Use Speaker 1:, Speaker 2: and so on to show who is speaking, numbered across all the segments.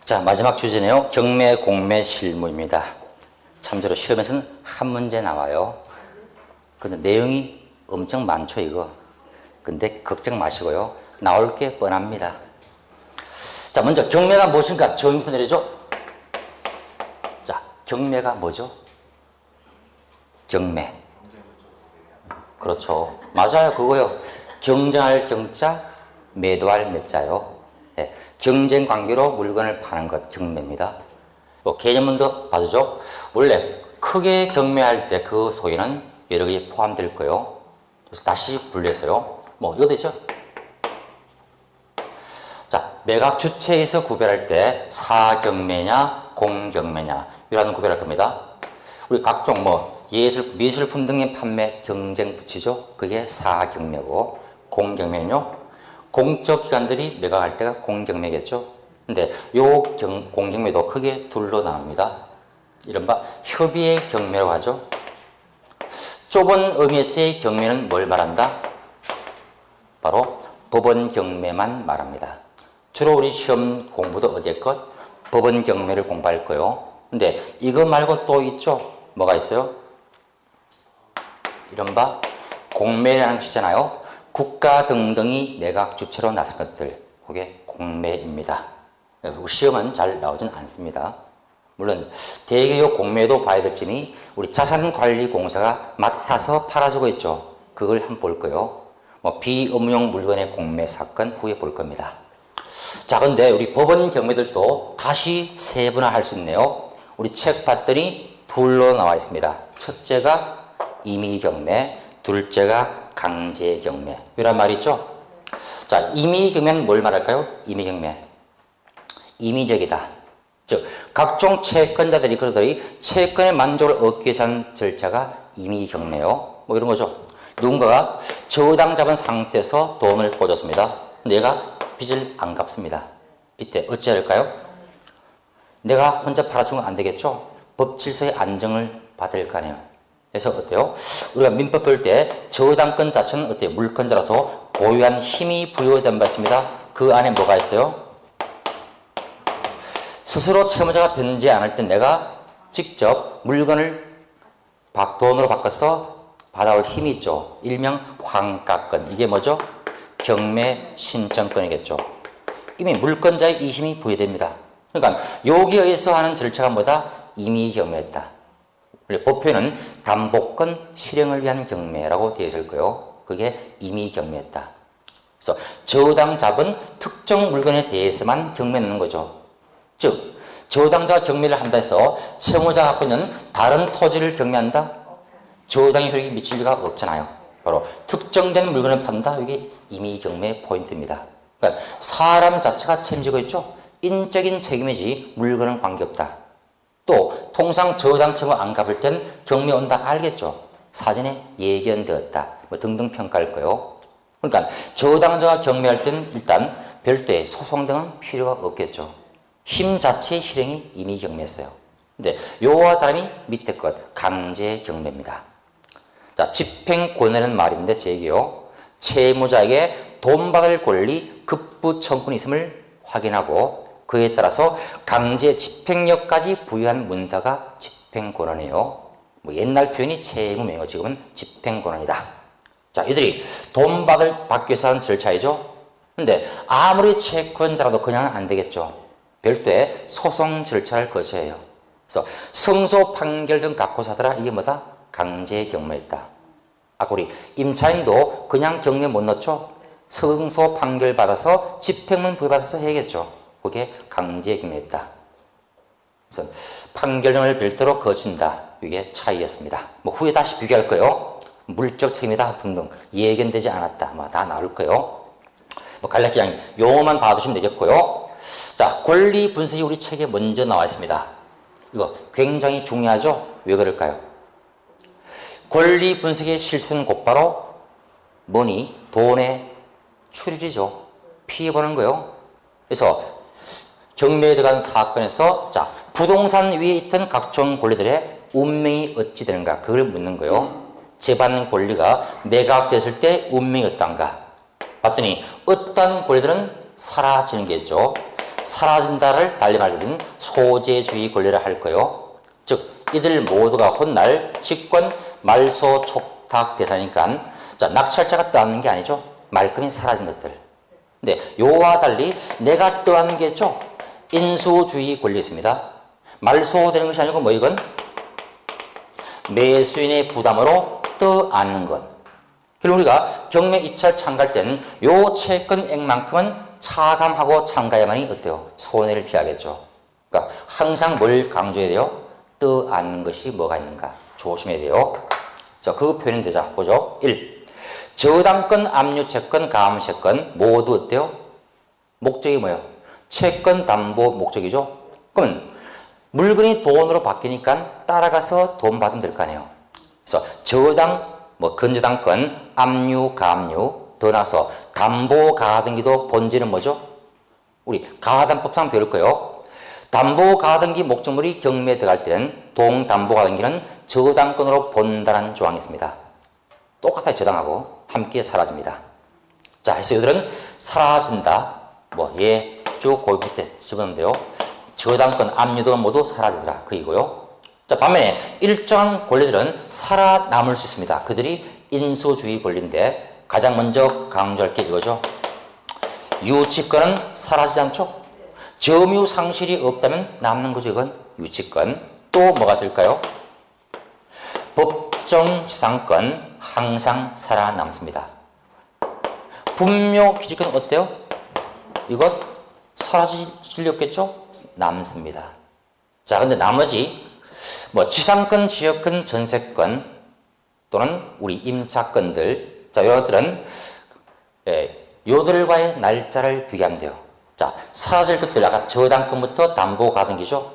Speaker 1: 자, 마지막 주제네요. 경매, 공매, 실무입니다. 참고로 시험에서는 한 문제 나와요. 근데 내용이 엄청 많죠, 이거. 근데 걱정 마시고요. 나올 게 뻔합니다. 자, 먼저 경매가 무엇인가 정의부터 내려줘. 자, 경매가 뭐죠? 경매. 그렇죠. 맞아요, 그거요. 경쟁할 경자, 매도할 매자요. 네. 경쟁 관계로 물건을 파는 것, 경매입니다. 개념문도 봐주죠. 원래 크게 경매할 때 그 소위는 여러 개 포함될 거예요. 그래서 다시 분리해서요. 이거 되죠? 자, 매각 주체에서 구별할 때 사경매냐, 공경매냐, 이라는 구별할 겁니다. 우리 각종 미술품 등의 판매 경쟁 붙이죠. 그게 사경매고, 공경매는요. 공적 기관들이 매각할 때가 공경매겠죠. 근데 요 공경매도 크게 둘로 나눕니다. 이른바 협의의 경매라고 하죠. 좁은 의미에서의 경매는 뭘 말한다? 바로 법원 경매만 말합니다. 주로 우리 시험 공부도 어디에껏 법원 경매를 공부할 거예요. 근데 이거 말고 또 있죠? 뭐가 있어요? 이른바 공매라는 것이잖아요. 국가 등등이 매각 주체로 나선 것들, 그게 공매입니다. 시험은 잘 나오진 않습니다. 물론 대개 요 공매도 봐야 될 점이 우리 자산관리공사가 맡아서 팔아주고 있죠. 그걸 한번 볼 거예요. 비업무용 물건의 공매 사건 후에 볼 겁니다. 자, 근데 우리 법원 경매들도 다시 세분화할 수 있네요. 우리 책 봤더니 둘로 나와 있습니다. 첫째가 임의경매, 둘째가 강제경매. 이란 말이 있죠? 자, 임의경매는 뭘 말할까요? 임의경매. 임의적이다. 즉, 각종 채권자들이 그들이 채권의 만족을 얻기 위해서 하는 절차가 임의경매요. 이런 거죠. 누군가가 저당 잡은 상태에서 돈을 꿔줬습니다. 내가 빚을 안 갚습니다. 이때 어찌해야 할까요? 내가 혼자 팔아주면 안 되겠죠? 법 질서의 안정을 받을 거 아니에요. 그래서 어때요? 우리가 민법 볼 때 저당권 자체는 어때요? 물권자라서 고유한 힘이 부여된 바 있습니다. 그 안에 뭐가 있어요? 스스로 채무자가 변제 안 할 때 내가 직접 물건을 돈으로 바꿔서 받아올 힘이 있죠. 일명 환가권. 이게 뭐죠? 경매 신청권이겠죠. 이미 물권자의 이 힘이 부여됩니다. 그러니까 여기에 의해서 하는 절차가 뭐다? 임의경매다. 법표에는 담보권 실행을 위한 경매라고 되어 있을 거예요. 그게 임의경매다. 그래서 저당 잡은 특정 물건에 대해서만 경매 넣는 거죠. 즉, 저당자가 경매를 한다 해서 채무자가 갖고 있는 다른 토지를 경매한다? 저당의 효력이 미칠 리가 없잖아요. 바로 특정된 물건을 판다? 이게 임의경매의 포인트입니다. 그러니까 사람 자체가 책임지고 있죠. 인적인 책임이지 물건은 관계없다. 또 통상 저당 채무 안 갚을 땐 경매 온다 알겠죠. 사전에 예견되었다. 등등 평가할 거예요. 그러니까 저당자가 경매할 땐 일단 별도의 소송 등은 필요가 없겠죠. 힘 자체의 실행이 이미 경매했어요. 근데 요와 다름이 밑에 것 강제 경매입니다. 자, 집행권이라는 말인데 제기요. 채무자에게 돈 받을 권리 급부 청구권이 있음을 확인하고 그에 따라서 강제 집행력까지 부여한 문서가 집행권원이에요. 옛날 표현이 채무명이고 지금은 집행권원이다. 자, 이들이 돈 받기 위해서 하는 절차이죠. 근데 아무리 채권자라도 그냥은 안 되겠죠. 별도의 소송 절차를 거쳐야 해요. 그래서 승소 판결 등 갖고서 하더라. 이게 뭐다? 강제 경매있다. 아까 우리 임차인도 그냥 경매 못 넣죠. 승소 판결 받아서 집행문 부여받아서 해야겠죠. 그게 강제 경매였다. 그래서 판결 등을 별도로 거친다. 이게 차이였습니다. 후에 다시 비교할 거예요. 물적 책임이다 등등 예견되지 않았다. 다 나올 거예요. 간략히 그냥 용어만 봐두시면 되겠고요. 자, 권리 분석이 우리 책에 먼저 나와 있습니다. 이거 굉장히 중요하죠? 왜 그럴까요? 권리 분석의 실수는 곧바로 뭐니? 돈의 출입이죠. 피해 보는 거예요. 그래서 경매에 들어간 사건에서 자, 부동산 위에 있던 각종 권리들의 운명이 어찌 되는가? 그걸 묻는 거예요. 재받는 권리가 매각됐을 때 운명이 어떤가? 봤더니 어떤 권리들은 사라지는 게 있죠. 사라진다를 달리 말하는 소재주의 권리를 할 거요. 즉 이들 모두가 훗날 직권, 말소, 촉탁 대상이니까 자 낙찰자가 떠안는 게 아니죠. 말끔히 사라진 것들. 근데 요와 달리 내가 떠안는 게 있죠. 인수주의 권리 있습니다. 말소되는 것이 아니고 뭐 이건 매수인의 부담으로 떠안는 것. 그리고 우리가 경매 입찰 참가할 때는 요 채권액만큼은 차감하고 참가해야만이 어때요? 손해를 피하겠죠. 그러니까 항상 뭘 강조해야 돼요? 떠안는 것이 뭐가 있는가 조심해야 돼요. 자, 그 표현은 되자. 보죠. 1. 저당권, 압류채권, 가압채권 모두 어때요? 목적이 뭐예요? 채권 담보 목적이죠. 그러면 물건이 돈으로 바뀌니까 따라가서 돈 받으면 될 거 아니에요. 그래서 저당, 근저당권, 압류, 가압류, 더 나서 담보 가등기도 본질은 뭐죠? 우리 가담법상 배울 거예요. 담보 가등기 목적물이 경매에 들어갈 때는 동담보 가등기는 저당권으로 본다는 조항이 있습니다. 똑같아요. 저당하고 함께 사라집니다. 자, 그래서 이들은 사라진다. 쭉 고유 밑에 집어넣으면 돼요. 저당권, 압류등은 모두 사라지더라. 그이고요. 자, 반면에 일정한 권리들은 살아남을 수 있습니다. 그들이 인수주의 권리인데 가장 먼저 강조할 게 이거죠. 유치권은 사라지지 않죠. 점유 상실이 없다면 남는 거죠. 이건 유치권. 또 뭐가 있을까요? 법정지상권 항상 살아남습니다. 분묘기지권 어때요? 이것 사라질 리 없겠죠? 남습니다. 자, 근데 나머지 지상권, 지역권, 전세권 또는 우리 임차권들, 자, 이런 것들은 요들과의 날짜를 비교하면 돼요. 자, 사라질 것들 아까 저당권부터 담보 가등기죠.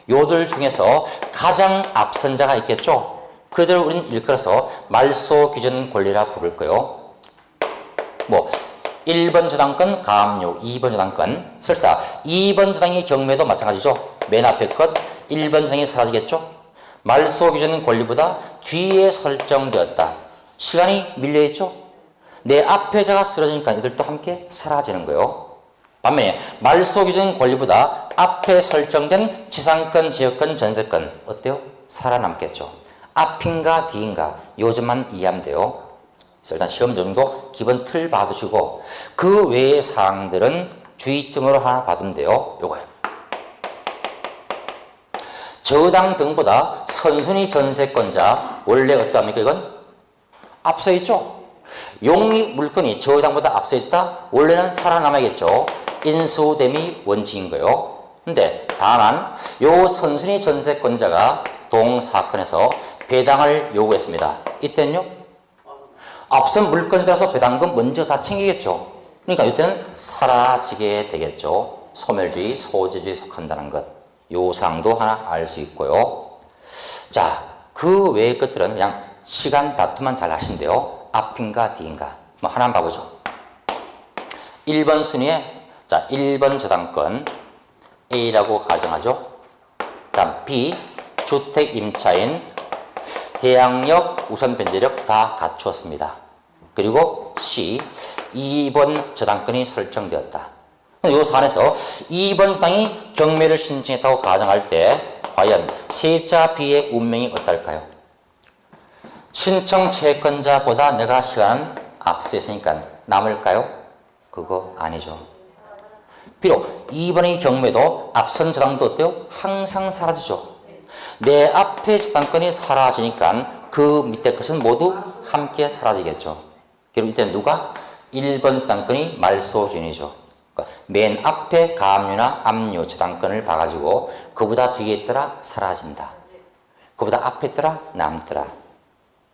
Speaker 1: 요들 중에서 가장 앞선 자가 있겠죠. 그들을 우리는 일컬어서 말소 기준 권리라 부를 거예요. 1번 저당권 가압류, 2번 저당권. 설사 2번 저당의 경매도 마찬가지죠. 맨 앞에 것 1번 저당이 사라지겠죠. 말소 기준 권리보다 뒤에 설정되었다. 시간이 밀려있죠. 내 앞에 자가 쓰러지니까 이들도 함께 사라지는 거예요. 반면에 말소 기준 권리보다 앞에 설정된 지상권, 지역권, 전세권 어때요? 살아남겠죠. 앞인가 뒤인가 요점만 이해하면 돼요. 그래서 일단 시험 요정도 기본 틀 봐두시고 그 외의 사항들은 주의점으로 하나 받으면 돼요. 요거예요. 저당 등보다 선순위 전세권자 원래 어떠합니까? 이건 앞서 있죠. 용익 물건이 저당보다 앞서 있다. 원래는 살아남아야겠죠. 인수됨이 원칙인 거예요. 근데 다만 요 선순위 전세권자가 동사건에서 배당을 요구했습니다. 이때는요. 앞선 물건자라서 배당금 먼저 다 챙기겠죠. 그러니까 이때는 사라지게 되겠죠. 소멸주의, 소재주의에 속한다는 것. 요 사항도 하나 알 수 있고요. 자, 그 외의 것들은 그냥 시간 다툼만 잘 하시면 돼요. 앞인가 뒤인가. 하나 봐보죠. 1번 순위에 1번 저당권 A라고 가정하죠. 다음 B 주택 임차인 대항력, 우선 변제력 다 갖추었습니다. 그리고 C 2번 저당권이 설정되었다. 이 사안에서 2번 저당이 경매를 신청했다고 가정할 때 과연 세입자 B의 운명이 어떨까요? 신청 채권자보다 내가 시간 앞서 있으니까 남을까요? 그거 아니죠. 비록 2번의 경매도 앞선 저당도 어때요? 항상 사라지죠. 내 앞에 저당권이 사라지니까 그 밑에 것은 모두 함께 사라지겠죠. 그리고 이때 누가? 1번 저당권이 말소준이죠. 그러니까 맨 앞에 가압류나 압류 저당권을 봐가지고 그보다 뒤에 있더라 사라진다. 그보다 앞에 있더라 남더라.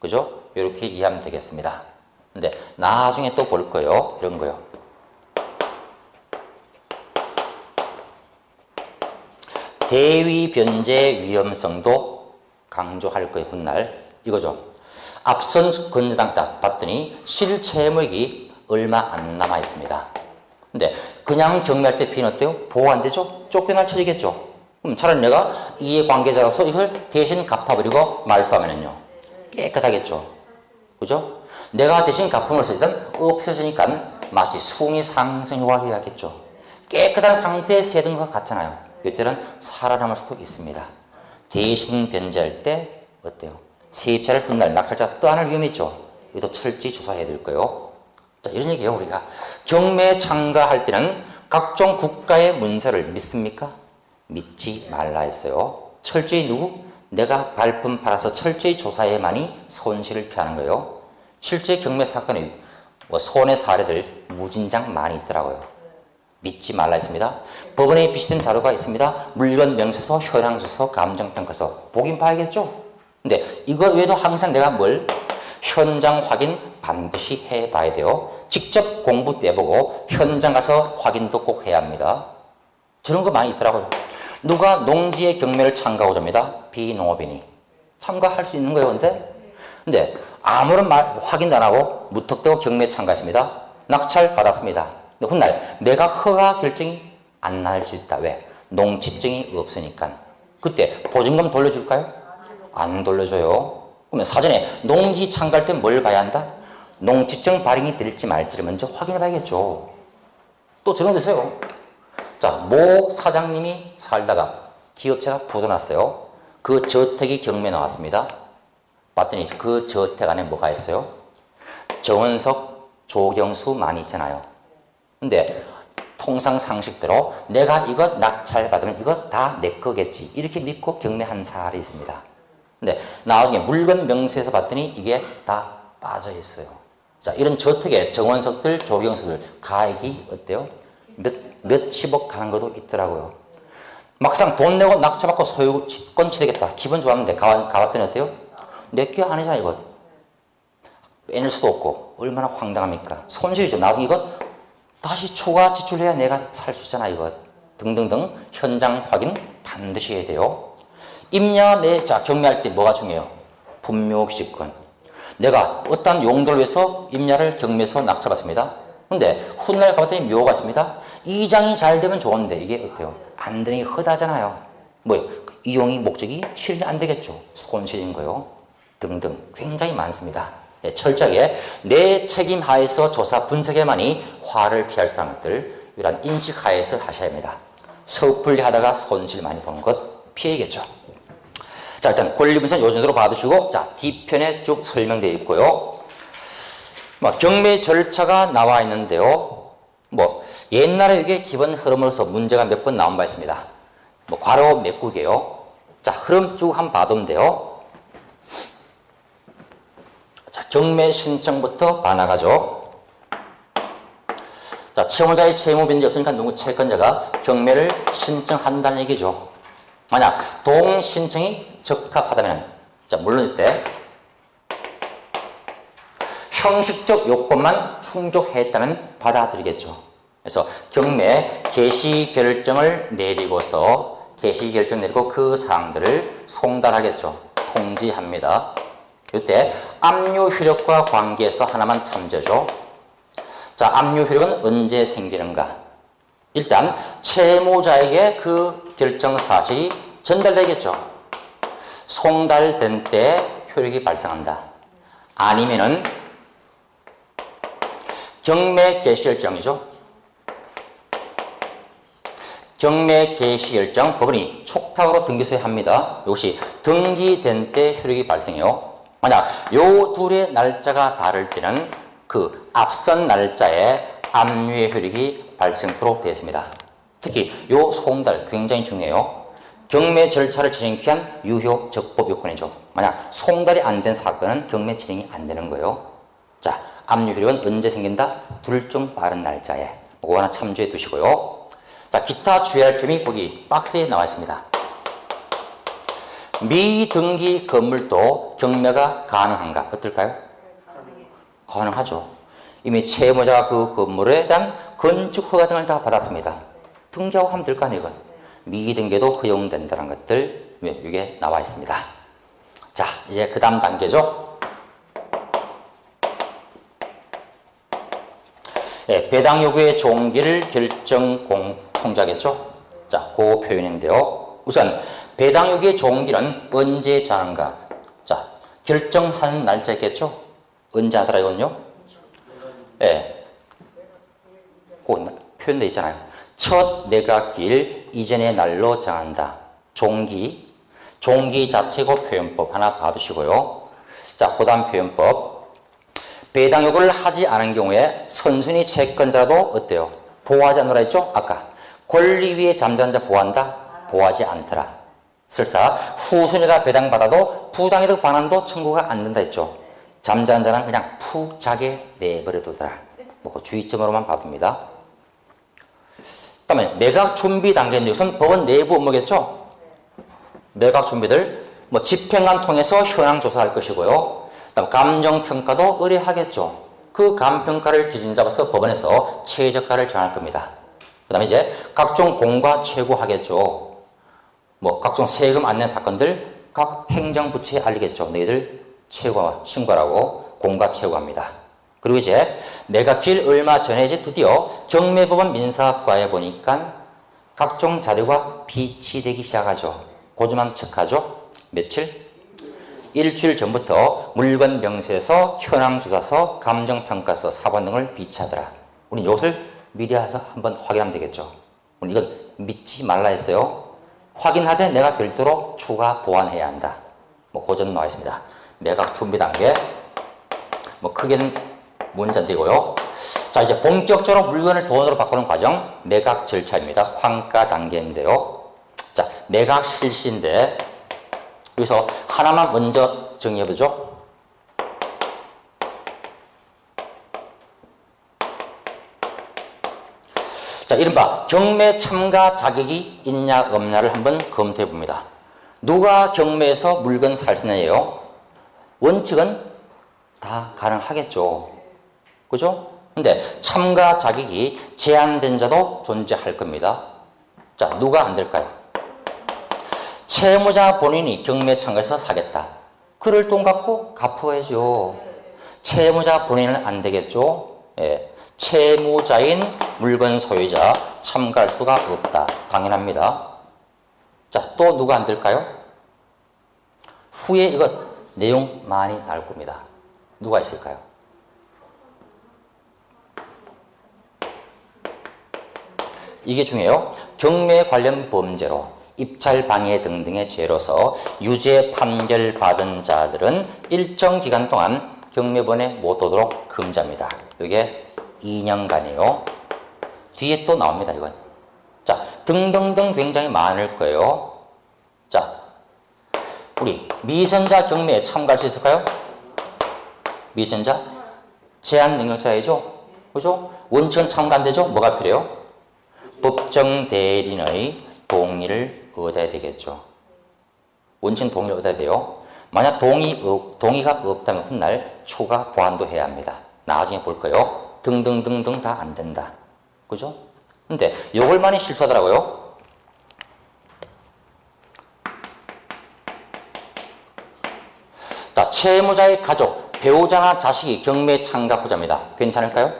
Speaker 1: 그죠? 이렇게 이해하면 되겠습니다. 근데 나중에 또 볼 거예요. 이런 거요. 대위 변제 위험성도 강조할 거예요. 훗날 이거죠. 앞선 건저당자 봤더니 실채무액이 얼마 안 남아 있습니다. 근데 그냥 경매할 때 피는 어때요? 보호 안 되죠? 쫓겨날 처지겠죠. 그럼 차라리 내가 이해관계자로서 이걸 대신 갚아버리고 말소하면은요 깨끗하겠죠. 그죠? 내가 대신 갚음으로써 일단 없어지니까 마치 숭이 상승 효과를 하겠죠. 깨끗한 상태의 세든과 같잖아요. 이때는 살아남을 수도 있습니다. 대신 변제할 때 어때요? 세입자를 훗날 낙찰자 떠안을 위험이 있죠. 이것도 철저히 조사해야 될 거예요. 자, 이런 얘기예요. 우리가 경매에 참가할 때는 각종 국가의 문서를 믿습니까? 믿지 말라 했어요. 철저히 누구? 내가 발품 팔아서 철저히 조사해야만이 손실을 피하는 거예요. 실제 경매 사건에 손해 사례들 무진장 많이 있더라고요. 믿지 말라 했습니다. 법원에 비치된 자료가 있습니다. 물건 명세서, 현황수서, 감정평가서 보긴 봐야겠죠. 근데 이것 외에도 항상 내가 뭘 현장 확인 반드시 해봐야 돼요. 직접 공부 떼보고 현장 가서 확인도 꼭 해야 합니다. 저런 거 많이 있더라고요. 누가 농지의 경매를 참가하고자 합니다. 비농업인이 참가할 수 있는 거예요. 근데 아무런 확인도 안 하고 무턱대고 경매에 참가했습니다. 낙찰 받았습니다. 근데 훗날 매각 허가 결정이 안 날 수 있다. 왜? 농지증이 없으니까. 그때 보증금 돌려줄까요? 안 돌려줘요. 그러면 사전에 농지 참가할 때 뭘 봐야 한다? 농지증 발행이 될지 말지를 먼저 확인해 봐야겠죠. 또 저런 거 있어요. 자, 모 사장님이 살다가 기업체가 부도났어요. 그 저택이 경매에 나왔습니다. 봤더니 그 저택 안에 뭐가 있어요? 정원석, 조경수 많이 있잖아요. 근데 통상 상식대로 내가 이것 낙찰 받으면 이것 다 내 거겠지. 이렇게 믿고 경매한 사례 있습니다. 근데 나중에 물건 명세에서 봤더니 이게 다 빠져 있어요. 자, 이런 저택에 정원석들, 조경수들 가액이 어때요? 몇십억 가는 것도 있더라고요. 막상 돈 내고 낙찰받고 소유권 취득했다. 기분 좋았는데 가봤더니 어때요? 내 게 아니잖아 이거. 빼낼 수도 없고 얼마나 황당합니까? 손실이죠. 나중에 이것 다시 추가 지출해야 내가 살 수 있잖아 이것. 등등등 현장 확인 반드시 해야 돼요. 임야 매자 경매할 때 뭐가 중요해요? 분묘기지권. 내가 어떤 용도를 위해서 임야를 경매에서 낙찰받습니다. 근데 훗날 가봤더니 묘가 있습니다. 이장이 잘 되면 좋은데 이게 어때요? 안 되니 허다잖아요. 뭐요? 이용이 목적이 실현 안 되겠죠. 손실인 거요. 등등 굉장히 많습니다. 네, 철저하게 내 책임 하에서 조사 분석에만이 화를 피할 수 있는 것들 이런 인식 하에서 하셔야 합니다. 섣불리 하다가 손실 많이 보는 것 피해야겠죠. 자, 일단 권리분석 요 정도로 봐두시고, 자, D편에 쭉 설명되어 있고요. 경매 절차가 나와 있는데요. 옛날에 이게 기본 흐름으로서 문제가 몇 번 나온 바 있습니다. 괄호 몇 국이에요. 자, 흐름 쭉 한번 봐두면 돼요. 자, 경매 신청부터 반화가죠. 자, 채무자의 채무 변제 없으니까 누구 채권자가 경매를 신청한다는 얘기죠. 만약 동신청이 적합하다면, 자, 물론 이때 형식적 요건만 충족했다면 받아들이겠죠. 그래서 경매 개시 결정을 내리고서 개시 결정 내리고 그 사항들을 송달하겠죠. 통지합니다. 이때 압류 효력과 관계해서 하나만 참조죠. 자, 압류 효력은 언제 생기는가? 일단 채무자에게 그 결정 사실이 전달되겠죠. 송달된 때 효력이 발생한다. 아니면은 경매 개시 결정이죠. 경매 개시 결정 법원이 촉탁으로 등기소에 합니다. 이것이 등기된 때 효력이 발생해요. 만약 요 둘의 날짜가 다를 때는 그 앞선 날짜에 압류의 효력이 발생토록 되어 있습니다. 특히 요 송달 굉장히 중요해요. 경매 절차를 진행하기 위한 유효 적법 요건이죠. 만약 송달이 안 된 사건은 경매 진행이 안 되는 거예요. 자, 압류 효력은 언제 생긴다? 둘 중 빠른 날짜에. 그거 하나 참조해 두시고요. 자, 기타 주의할 점이 거기 박스에 나와 있습니다. 미등기 건물도 경매가 가능한가? 어떨까요? 가능하죠. 이미 채무자가 그 건물에 대한 건축 허가 등을 다 받았습니다. 등기하고 하면 될 거 아니에요, 이건. 미등기도 허용된다는 것들, 이게 나와 있습니다. 자, 이제 그 다음 단계죠. 네, 배당 요구의 종기를 결정 통지하겠죠. 자, 그 표현인데요. 우선 배당 요구의 종기는 언제 정하는가? 자, 결정하는 날짜 있겠죠. 언제 하더라 이건요? 예, 네, 그 표현되어 있잖아요. 첫 매각기일 이전의 날로 정한다. 종기 자체고 표현법 하나 봐두시고요. 자, 그 다음 표현법. 배당 요구를 하지 않은 경우에 선순위 채권자도 어때요? 보호하지 않노라 했죠? 아까 권리 위에 잠자는 자 보호한다? 보호하지 않더라. 설사 후순위가 배당받아도 부당이득 반환도 청구가 안 된다 했죠? 잠자는 자는 그냥 푹 자게 내버려두더라. 뭐 주의점으로만 봐둡니다. 그다음에 매각 준비 단계인데 이것은 법원 내부 업무겠죠? 매각 준비들 뭐 집행관 통해서 현황 조사할 것이고요. 그다음 감정평가도 의뢰하겠죠. 그 감평가를 기준 잡아서 법원에서 최저가를 정할 겁니다. 그다음에 이제 각종 공과 최고하겠죠. 뭐 각종 세금 안내 사건들 각 행정부처에 알리겠죠. 너희들 최고 신고라고 공과 최고합니다. 그리고 이제 매각기일 얼마 전에 이제 드디어 경매법원 민사과에 보니까 각종 자료가 비치되기 시작하죠. 고주만 체크하죠. 며칠? 일주일 전부터 물건 명세서, 현황조사서, 감정평가서, 사본 등을 비치하더라. 우리 이것을 미리 해서 한번 확인하면 되겠죠. 우리 이건 믿지 말라 했어요. 확인하되 내가 별도로 추가 보완해야 한다. 뭐 고전 나와 있습니다. 매각 준비 단계. 뭐 크게는 문제 안 되고요. 자, 이제 본격적으로 물건을 돈으로 바꾸는 과정, 매각 절차입니다. 환가 단계인데요. 자, 매각 실시인데 여기서 하나만 먼저 정리해보죠. 자, 이른바 경매 참가 자격이 있냐 없냐를 한번 검토해 봅니다. 누가 경매에서 물건 살 수 있느냐예요. 원칙은 다 가능하겠죠. 그죠? 근데 참가 자격이 제한된 자도 존재할 겁니다. 자, 누가 안 될까요? 채무자 본인이 경매 참가해서 사겠다. 그럴 돈 갖고 갚아야죠. 채무자 본인은 안 되겠죠. 예. 채무자인 물건 소유자 참가할 수가 없다. 당연합니다. 자, 또 누가 안 될까요? 후에 이거 내용 많이 나올 겁니다. 누가 있을까요? 이게 중요해요. 경매 관련 범죄로 입찰 방해 등등의 죄로서 유죄 판결받은 자들은 일정 기간 동안 경매원에 못 오도록 금지합니다. 이게 2년간이에요. 뒤에 또 나옵니다, 이건. 자, 등등등 굉장히 많을 거예요. 자, 우리 미선자 경매에 참가할 수 있을까요? 미선자? 제한 능력자이죠? 그죠? 원칙은 참가 안 되죠? 뭐가 필요해요? 법정 대리인의 동의를 얻어야 되겠죠. 원칙 동의를 얻어야 돼요. 만약 동의가 없다면 훗날 추가 보완도 해야 합니다. 나중에 볼 거예요. 등등등등 다 안 된다. 그죠? 근데 요걸 많이 실수하더라고요. 자, 채무자의 가족, 배우자나 자식이 경매에 참가하자입니다. 괜찮을까요?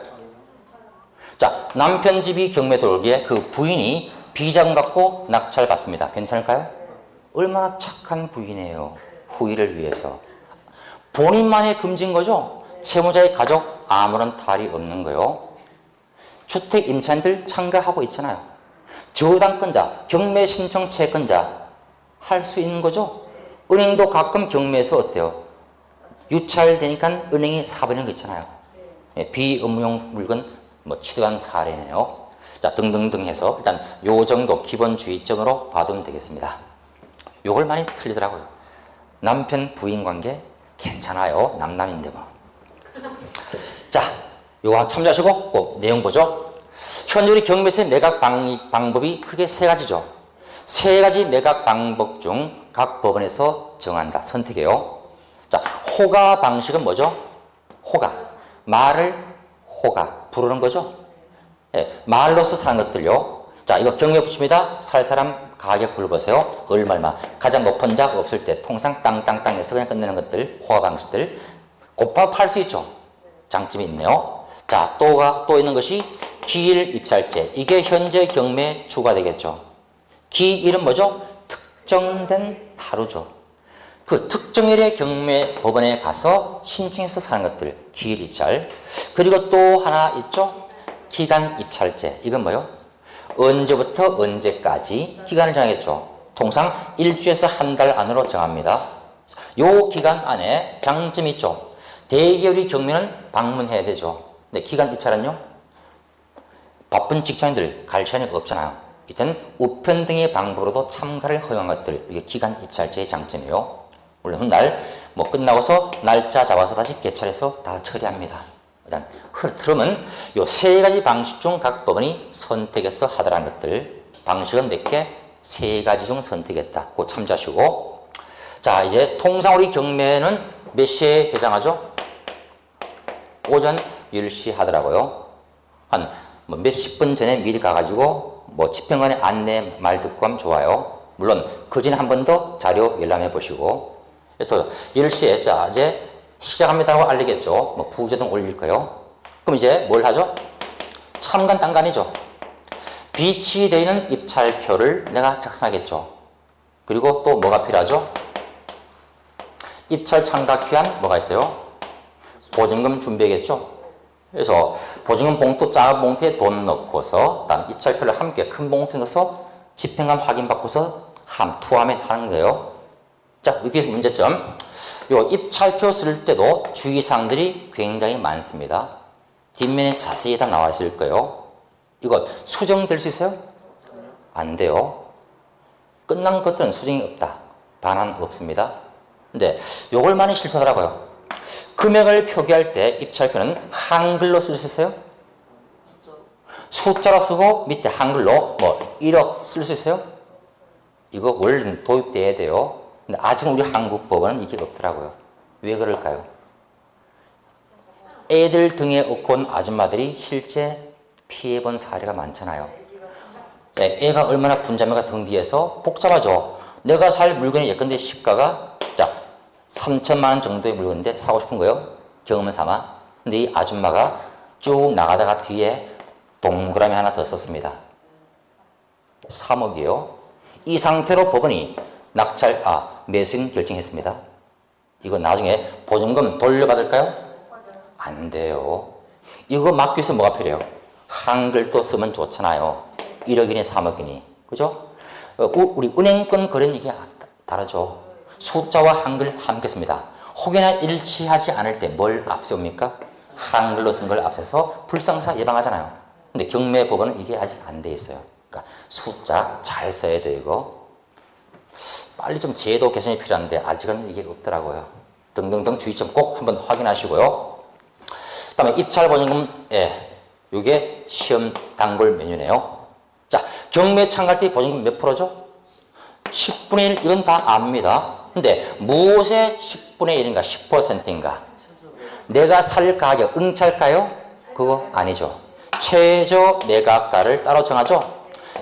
Speaker 1: 자, 남편 집이 경매 들어오기에 그 부인이 비자금 받고 낙찰 받습니다. 괜찮을까요? 얼마나 착한 부인이에요. 후일을 위해서. 본인만의 금지인 거죠? 채무자의 가족 아무런 탈이 없는 거요. 주택 임차인들 참가하고 있잖아요. 저당권자, 경매 신청 채권자 할 수 있는 거죠? 은행도 가끔 경매에서 어때요? 유찰되니까 은행이 사버리는 거 있잖아요. 비업무용 물건 뭐 취득한 사례네요. 자, 등등등 해서 일단 요 정도 기본 주의점으로 봐두면 되겠습니다. 요걸 많이 틀리더라고요. 남편 부인 관계 괜찮아요. 남남인데 뭐. 자, 요거 참조하시고 꼭 내용 보죠. 현재 우리 경매세 매각 방법이 크게 세 가지죠. 세 가지 매각 방법 중 각 법원에서 정한다. 선택해요. 자, 호가 방식은 뭐죠? 호가. 말을 호가. 부르는 거죠. 예, 말로서 사는 것들요. 자, 이거 경매 붙입니다. 살 사람 가격 불러보세요. 얼마. 가장 높은 자 없을 때 통상 땅땅땅에서 그냥 끝내는 것들, 호가 방식들. 곱하고 팔 수 있죠. 장점이 있네요. 자, 또 있는 것이 기일 입찰제. 이게 현재 경매에 추가되겠죠. 기일은 뭐죠? 특정된 하루죠. 그 특정일의 경매 법원에 가서 신청해서 사는 것들, 기일 입찰. 그리고 또 하나 있죠? 기간 입찰제. 이건 뭐요? 언제부터 언제까지 기간을 정하겠죠. 통상 일주에서 한 달 안으로 정합니다. 요 기간 안에 장점이 있죠. 대개 우리 경매는 방문해야 되죠. 근데 기간 입찰은요. 바쁜 직장인들 갈 시간이 없잖아요. 이때는 우편 등의 방법으로도 참가를 허용한 것들, 이게 기간 입찰제의 장점이에요. 물론 훗날 뭐 끝나고서 날짜 잡아서 다시 개찰해서 다 처리합니다. 일단 흐름은 요 세 가지 방식 중 각 법원이 선택해서 하더라는 것들, 방식은 몇 개? 세 가지 중 선택했다. 그거 참조하시고. 자, 이제 통상 우리 경매는 몇 시에 개장하죠? 오전 10시 하더라고요. 한 뭐 몇십 분 전에 미리 가가지고 뭐 집행관의 안내 말 듣고 하면 좋아요. 물론 그 전에 한 번 더 자료 열람해 보시고. 그래서 10시에 자 이제 시작합니다라고 알리겠죠. 뭐 부제 등 올릴 거예요. 그럼 이제 뭘 하죠? 참관 당간이죠. 비치되어 있는 입찰표를 내가 작성하겠죠. 그리고 또 뭐가 필요하죠? 입찰 참가 기한 뭐가 있어요? 보증금 준비하겠죠. 그래서 보증금 봉투 작은 봉투에 돈 넣고서 그다음 입찰표를 함께 큰 봉투에 넣어서 집행관 확인받고서 투하면 하는 거예요. 자, 여기서 문제점. 요 입찰표 쓸 때도 주의사항들이 굉장히 많습니다. 뒷면에 자세히 다 나와 있을 거예요. 이거 수정될 수 있어요? 안 돼요. 끝난 것들은 수정이 없다. 반환 없습니다. 근데 요걸 많이 실수하더라고요. 금액을 표기할 때 입찰표는 한글로 쓸 수 있어요? 숫자로 쓰고 밑에 한글로 뭐 1억 쓸 수 있어요? 이거 원래는 도입돼야 돼요. 근데 아직 우리 한국 법원은 이게 없더라고요. 왜 그럴까요? 애들 등에 업고 온 아줌마들이 실제 피해본 사례가 많잖아요. 애가 얼마나 분자매가 등 뒤에서 복잡하죠. 내가 살 물건이 예컨대 시가가 자 3천만 원 정도의 물건인데 사고 싶은 거예요. 경험을 삼아. 근데 이 아줌마가 쭉 나가다가 뒤에 동그라미 하나 더 썼습니다. 3억이에요. 이 상태로 법원이 매수인 결정했습니다. 이거 나중에 보증금 돌려받을까요? 안 돼요. 이거 막기 위해서 뭐가 필요해요? 한글도 쓰면 좋잖아요. 1억이니 3억이니. 그죠? 우리 은행권 거래는 이게 다르죠. 숫자와 한글 함께 씁니다. 혹여나 일치하지 않을 때 뭘 앞세웁니까? 한글로 쓴 걸 앞세서 불상사 예방하잖아요. 근데 경매법원은 이게 아직 안 돼 있어요. 그러니까 숫자 잘 써야 돼요, 이거. 빨리 좀 제도 개선이 필요한데 아직은 이게 없더라고요. 등등등 주의점 꼭 한번 확인하시고요. 그 다음에 입찰 보증금, 이게 시험 단골 메뉴네요. 자, 경매 참가할 때 보증금 몇 프로죠? 10분의 1, 이건 다 압니다. 근데 무엇의 10분의 1인가 10%인가? 내가 살 가격, 응찰가요? 그거 아니죠. 최저 매각가를 따로 정하죠.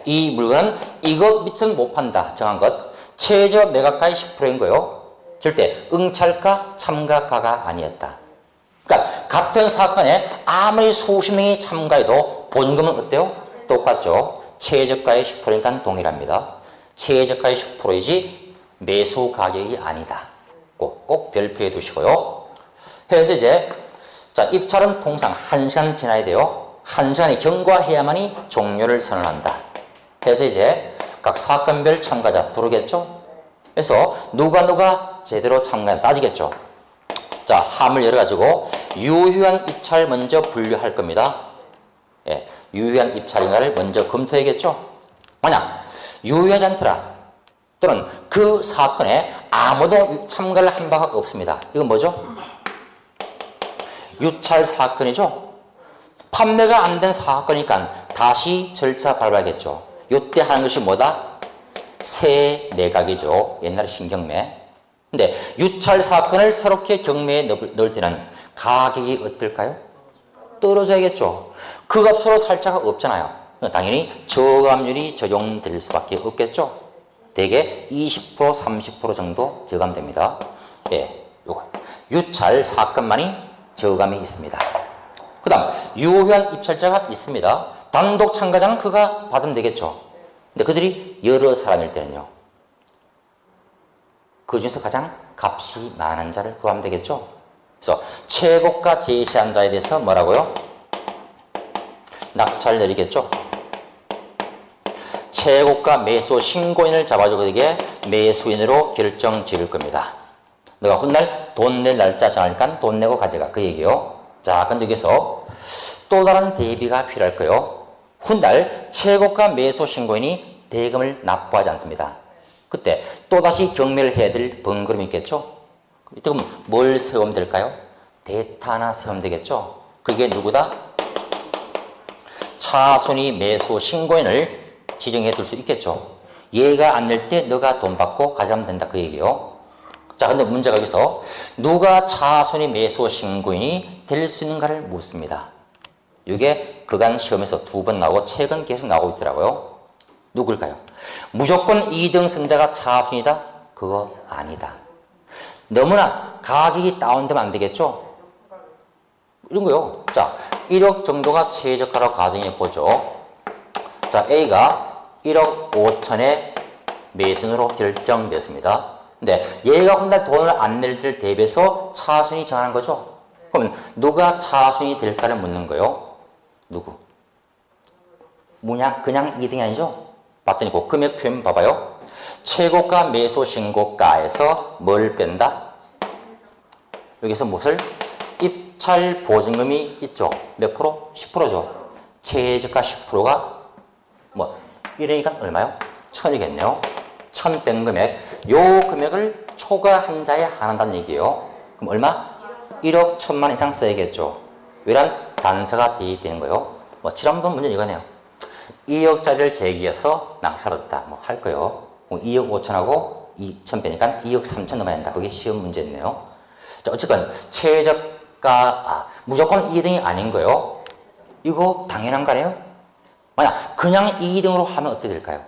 Speaker 1: 이 물건은 이거 밑은 못 판다 정한 것. 최저 매각가의 10%인 거예요. 절대 응찰가, 참가가가 아니었다. 그러니까 같은 사건에 아무리 수십 명이 참가해도 보증금은 어때요? 똑같죠. 최저가의 10%니까 동일합니다. 최저가의 10%이지 매수 가격이 아니다. 꼭 별표해 두시고요. 그래서 이제 자 입찰은 통상 1시간 지나야 돼요. 1시간이 경과해야만이 종료를 선언한다. 그래서 이제 각 사건별 참가자 부르겠죠. 그래서 누가 제대로 참가한 따지겠죠. 자, 함을 열어가지고 유효한 입찰 먼저 분류할 겁니다. 유효한 입찰인가를 먼저 검토해야겠죠. 만약 유효하지 않더라 또는 그 사건에 아무도 참가를 한 바가 없습니다. 이건 뭐죠? 유찰 사건이죠. 판매가 안 된 사건이니까 다시 절차 밟아야겠죠. 이때 하는 것이 뭐다? 새 매각이죠. 옛날에 신경매. 근데 유찰 사건을 새롭게 경매에 넣을 때는 가격이 어떨까요? 떨어져야겠죠. 그 값으로 살 자가 없잖아요. 당연히 저감률이 적용될 수밖에 없겠죠. 대개 20%, 30% 정도 저감됩니다. 요거 유찰 사건만이 저감이 있습니다. 그 다음 유효한 입찰자가 있습니다. 단독 참가자는 그가 받으면 되겠죠. 근데 그들이 여러 사람일 때는요. 그 중에서 가장 값이 많은 자를 구하면 되겠죠. 그래서 최고가 제시한 자에 대해서 뭐라고요? 낙찰 내리겠죠. 최고가 매수 신고인을 잡아주고 이게 매수인으로 결정 지을 겁니다. 너가 훗날 돈 낼 날짜 정하니까 돈 내고 가져가. 그 얘기요. 자, 근데 여기서 또 다른 대비가 필요할 거예요. 훗날 최고가 매수 신고인이 대금을 납부하지 않습니다. 그때 또다시 경매를 해야 될 번거로움이 있겠죠? 이때 그럼 뭘 세우면 될까요? 대타 하나 세우면 되겠죠? 그게 누구다? 차손이 매수 신고인을 지정해 둘 수 있겠죠. 얘가 안 낼 때 너가 돈 받고 가져가면 된다. 그 얘기예요. 자, 근데 문제가 여기서 누가 차손이 매수 신고인이 될 수 있는가를 묻습니다. 이게 그간 시험에서 2번 나오고 최근 계속 나오고 있더라고요. 누굴까요? 무조건 2등 승자가 차순이다? 그거 아니다. 너무나 가격이 다운되면 안 되겠죠? 이런 거요. 자, 1억 정도가 최저가라고 가정해 보죠. 자, A가 1억 5천에 매수인으로 결정됐습니다. 근데 얘가 훗날 돈을 안 낼 때를 대비해서 차순위 정하는 거죠. 그러면 누가 차순위 될까를 묻는 거예요. 누구? 뭐냐? 그냥 2등이 아니죠? 봤더니 그 금액 표현 봐봐요. 최고가 매수 신고가에서 뭘 뺀다? 여기서 무엇을? 입찰 보증금이 있죠. 몇 프로? 10%죠. 최저가 10%가 뭐 이러니까 얼마요? 1000이겠네요. 1000 뺀 금액. 요 금액을 초과 한자에 한한다는 얘기예요. 그럼 얼마? 1억 1000만 이상 써야겠죠. 왜란 단서가 대입되는 거예요. 뭐 지난번 문제는 이거네요. 2억짜리를 제기해서 낙찰했다. 뭐 할 거예요. 2억 5천하고 2천 빼니까 2억 3천 넘어야 된다. 그게 시험 문제였네요. 자, 어쨌건 최저가 무조건 2등이 아닌 거예요. 이거 당연한 거 아니에요? 만약 그냥 2등으로 하면 어떻게 될까요?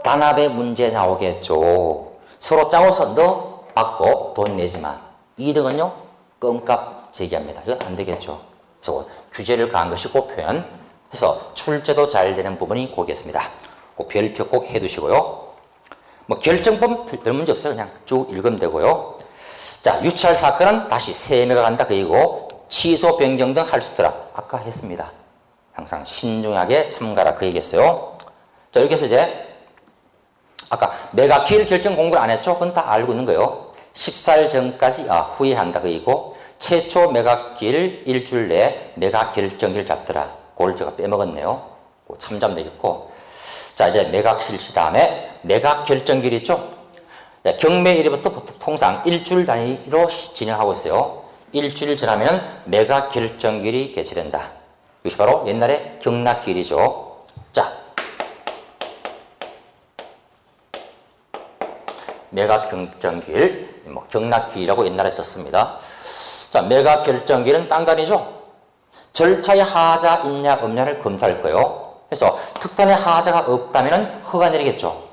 Speaker 1: 단합의 문제 나오겠죠. 서로 짜고서 너 받고 돈 내지 마. 2등은요? 껌값 제기합니다. 이건 안 되겠죠. 그래서 규제를 가한 것이 그 표현. 해서 출제도 잘 되는 부분이 거기였습니다. 그 별표 꼭 해두시고요. 뭐 결정법 별 문제 없어요. 그냥 쭉 읽으면 되고요. 자, 유찰 사건은 다시 세매가 간다. 그 얘기고 취소 변경 등 할 수 있더라. 아까 했습니다. 항상 신중하게 참가라. 그 얘기했어요. 자, 이렇게 해서 이제 아까 매각기일 결정 공고를 안 했죠? 그건 다 알고 있는 거예요. 14일 전까지 후회한다. 그 얘기고 최초 매각기일 일주일 내에 매각 결정기를 잡더라. 그걸 제가 빼먹었네요. 참조하면 되겠고. 자, 이제 매각 실시 다음에 매각 결정기일 있죠? 경매일부터 보통 통상 일주일 단위로 진행하고 있어요. 일주일 지나면 매각 결정기일이 개최된다. 이것이 바로 옛날에 경락기일이죠. 자, 매각 결정기일, 뭐 경락기일이라고 옛날에 썼습니다. 자, 매각 결정기일은 딴 거 아니죠? 절차에 하자 있냐 없냐를 검토할 거예요. 그래서 특단의 하자가 없다면 허가 내리겠죠.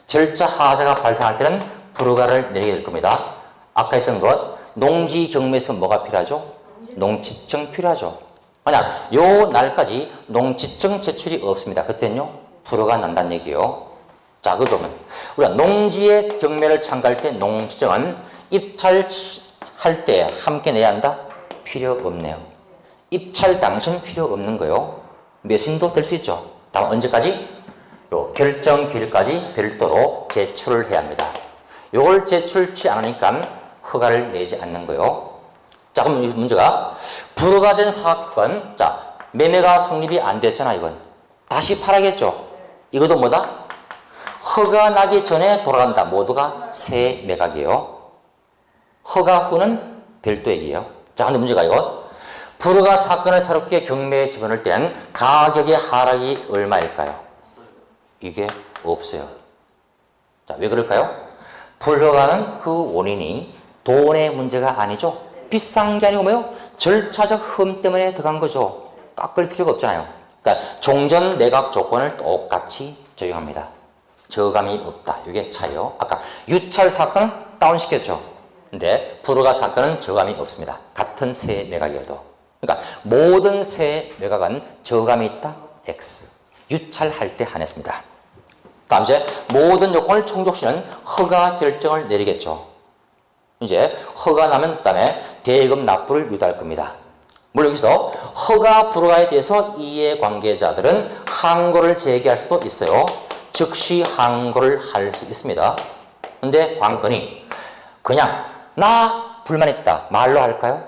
Speaker 1: 절차 하자가 발생할 때는 불허가를 내리게 될 겁니다. 아까 했던 것 농지 경매에서 뭐가 필요하죠? 농지청 필요하죠. 만약 요 날까지 농지청 제출이 없습니다. 그때는요 불허가 난다는 얘기예요. 자, 그죠? 우리가 농지의 경매를 참가할 때 농지청은 입찰할 때 함께 내야 한다? 필요 없네요. 입찰 당시는 필요 없는 거예요. 매수인도 될 수 있죠. 다만 언제까지? 요 결정기일까지 별도로 제출을 해야 합니다. 요걸 제출치 않으니까 허가를 내지 않는 거예요. 자, 그럼 이 문제가 불허가 된 사건. 자, 매매가 성립이 안 됐잖아. 이건 다시 팔아야겠죠. 이것도 뭐다? 허가 나기 전에 돌아간다. 모두가 새 매각이에요. 허가 후는 별도 얘기예요. 자, 근데 문제가 이거 불허가 사건을 새롭게 경매에 집어넣을 때는 가격의 하락이 얼마일까요? 이게 없어요. 자, 왜 그럴까요? 불허가는 그 원인이 돈의 문제가 아니죠. 비싼 게 아니고 뭐요? 절차적 흠 때문에 들어간 거죠. 깎을 필요가 없잖아요. 그러니까 종전 매각 조건을 똑같이 적용합니다. 저감이 없다. 이게 차이요. 아까 유찰 사건은 다운시켰죠. 근데 불허가 사건은 저감이 없습니다. 같은 새 매각이어도. 그러니까 모든 새 매각은 저감이 있다. X. 유찰할 때 한했습니다. 다음 이제 모든 요건을 충족시는 허가 결정을 내리겠죠. 이제 허가 나면 그 다음에 대금 납부를 유도할 겁니다. 물론 여기서 허가 불허가에 대해서 이해관계자들은 항고를 제기할 수도 있어요. 즉시 항고를 할 수 있습니다. 근데 관건이 그냥 나 불만 있다 말로 할까요?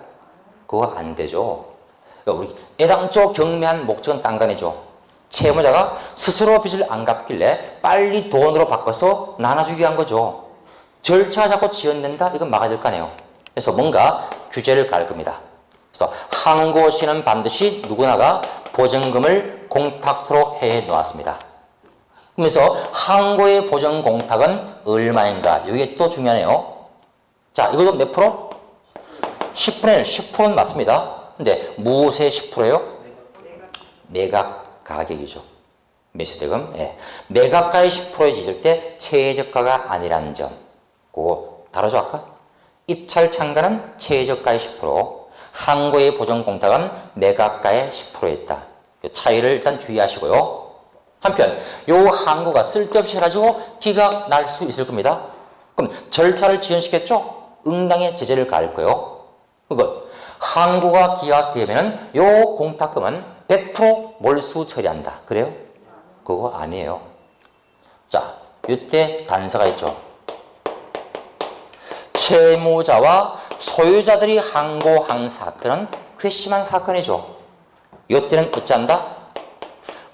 Speaker 1: 그거 안 되죠. 우리 애당초 경매한 목적은 딴 거네죠. 채무자가 스스로 빚을 안 갚길래 빨리 돈으로 바꿔서 나눠주기 위한 거죠. 절차가 자꾸 지연된다? 이건 막아야 될 거 아니에요. 그래서 뭔가 규제를 가할 겁니다. 그래서 항고 시는 반드시 누구나가 보증금을 공탁토록 해 놓았습니다. 그래서 항고의 보증 공탁은 얼마인가? 이게 또 중요하네요. 자, 이것도 몇 프로? 10분의 1, 10%는 맞습니다. 근데 무엇의 10%예요? 매각 가격이죠. 매수대금. 예. 매각가의 10%에 지을 때 최저가가 아니라는 점. 그거 다르죠, 아까? 입찰 참가는 최저가의 10%, 항고의 보증 공탁은 매각가의 10%에 있다. 이 차이를 일단 주의하시고요. 한편 이 항고가 쓸데없이 해가지고 기각 날 수 있을 겁니다. 그럼 절차를 지연시켰죠? 응당의 제재를 가할 거예요. 그건 항고가 기각되면 이 공탁금은 100% 몰수 처리한다. 그래요? 그거 아니에요. 자, 이때 단서가 있죠. 채무자와 소유자들이 항고한 사건은 괘씸한 사건이죠. 이때는 어찌한다?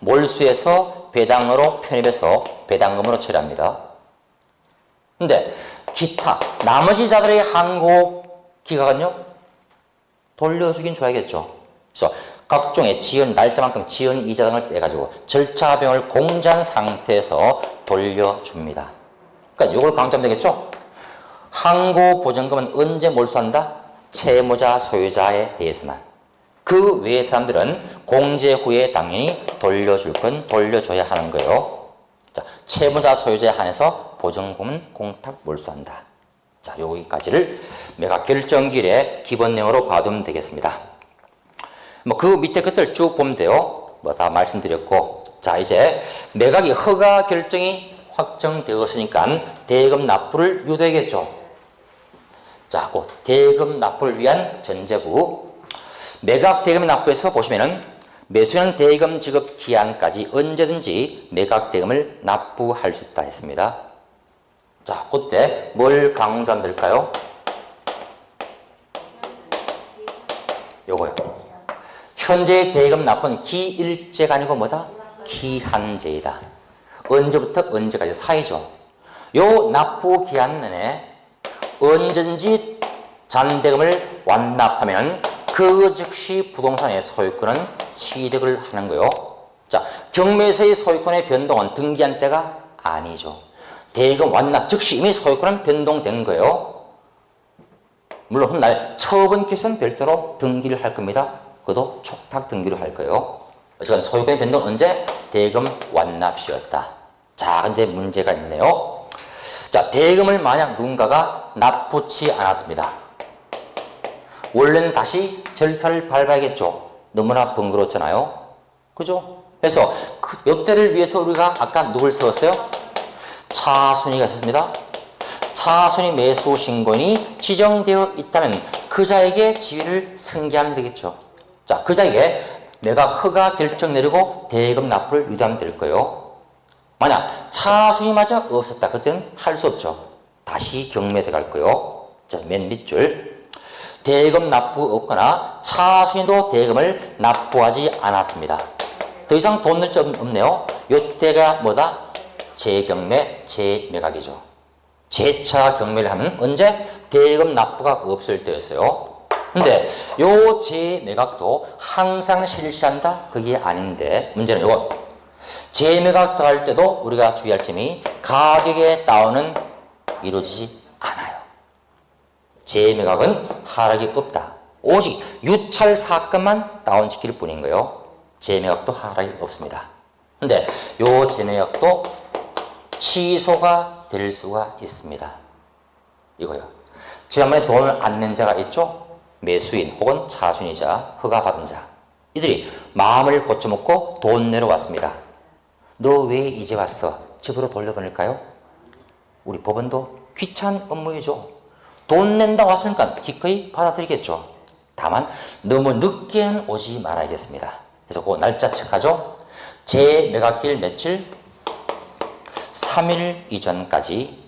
Speaker 1: 몰수해서 배당으로 편입해서 배당금으로 처리합니다. 근데 기타 나머지 자들의 항고 기각은요? 돌려주긴 줘야겠죠. 그래서 각종의 지연 날짜만큼 지연 이자 등을 빼가지고 절차 비용을 공제한 상태에서 돌려줍니다. 그러니까 이걸 강조하면 되겠죠. 항고 보증금은 언제 몰수한다? 채무자 소유자에 대해서만. 그 외의 사람들은 공제 후에 당연히 돌려줄 건 돌려줘야 하는 거예요. 자, 채무자 소유자에 한해서 보증금은 공탁 몰수한다. 자, 여기까지를 매각 결정기일의 기본 내용으로 봐두면 되겠습니다. 뭐 그 밑에 것들 쭉 보면 돼요. 뭐 다 말씀드렸고, 자 이제 매각이 허가 결정이 확정되었으니까 대금 납부를 유도해야겠죠. 자, 그 대금 납부를 위한 전제부. 매각 대금 납부에서 보시면은 매수인 대금 지급 기한까지 언제든지 매각 대금을 납부할 수 있다 했습니다. 자, 그때 뭘 강조하면 될까요? 요거요. 현재 대금 납부는 기일제가 아니고 뭐다? 기한제이다. 언제부터 언제까지 사이죠. 요 납부 기한 내에 언제든지 잔대금을 완납하면 그 즉시 부동산의 소유권은 취득을 하는 거요. 자, 경매에서의 소유권의 변동은 등기한 때가 아니죠. 대금 완납 즉시 이미 소유권은 변동된 거예요. 물론 훗날 처분 케이스는 별도로 등기를 할 겁니다. 그것도 촉탁 등기를 할 거예요. 어쨌든 소유권의 변동은 언제? 대금 완납 시였다. 자, 근데 문제가 있네요. 자, 대금을 만약 누군가가 납부치 않았습니다. 원래는 다시 절차를 밟아야겠죠. 너무나 번거롭잖아요. 그죠? 그래서 이때를 위해서 우리가 아까 누굴 세웠어요? 차순위가 있었습니다. 차순위 매수 신고인이 지정되어 있다면 그 자에게 지위를 승계하면 되겠죠. 자, 그 자에게 내가 허가 결정 내리고 대금 납부를 유도하면 될 거예요. 만약 차순위마저 없었다. 그때는 할 수 없죠. 다시 경매 들어갈 거예요. 자, 맨 밑줄. 대금 납부 없거나 차순위도 대금을 납부하지 않았습니다. 더 이상 돈 낼 점 없네요. 이때가 뭐다? 재경매, 재매각이죠. 재차 경매를 하면 언제? 대금 납부가 없을 때였어요. 근데 요 재매각도 항상 실시한다? 그게 아닌데 문제는 요건 재매각 들어갈 때도 우리가 주의할 점이 가격의 다운은 이루어지지 않아요. 재매각은 하락이 없다. 오직 유찰 사건만 다운시킬 뿐인 거예요. 재매각도 하락이 없습니다. 근데 요 재매각도 취소가 될 수가 있습니다. 이거요. 지난번에 돈을 안 낸 자가 있죠? 매수인 혹은 차순위자, 허가받은 자. 이들이 마음을 고쳐먹고 돈 내러 왔습니다. 너 왜 이제 왔어? 집으로 돌려보낼까요? 우리 법원도 귀찮은 업무이죠. 돈 낸다고 왔으니까 기꺼이 받아들이겠죠. 다만 너무 늦게는 오지 말아야겠습니다. 그래서 그 날짜 체크하죠. 재매각일 며칠? 3일 이전까지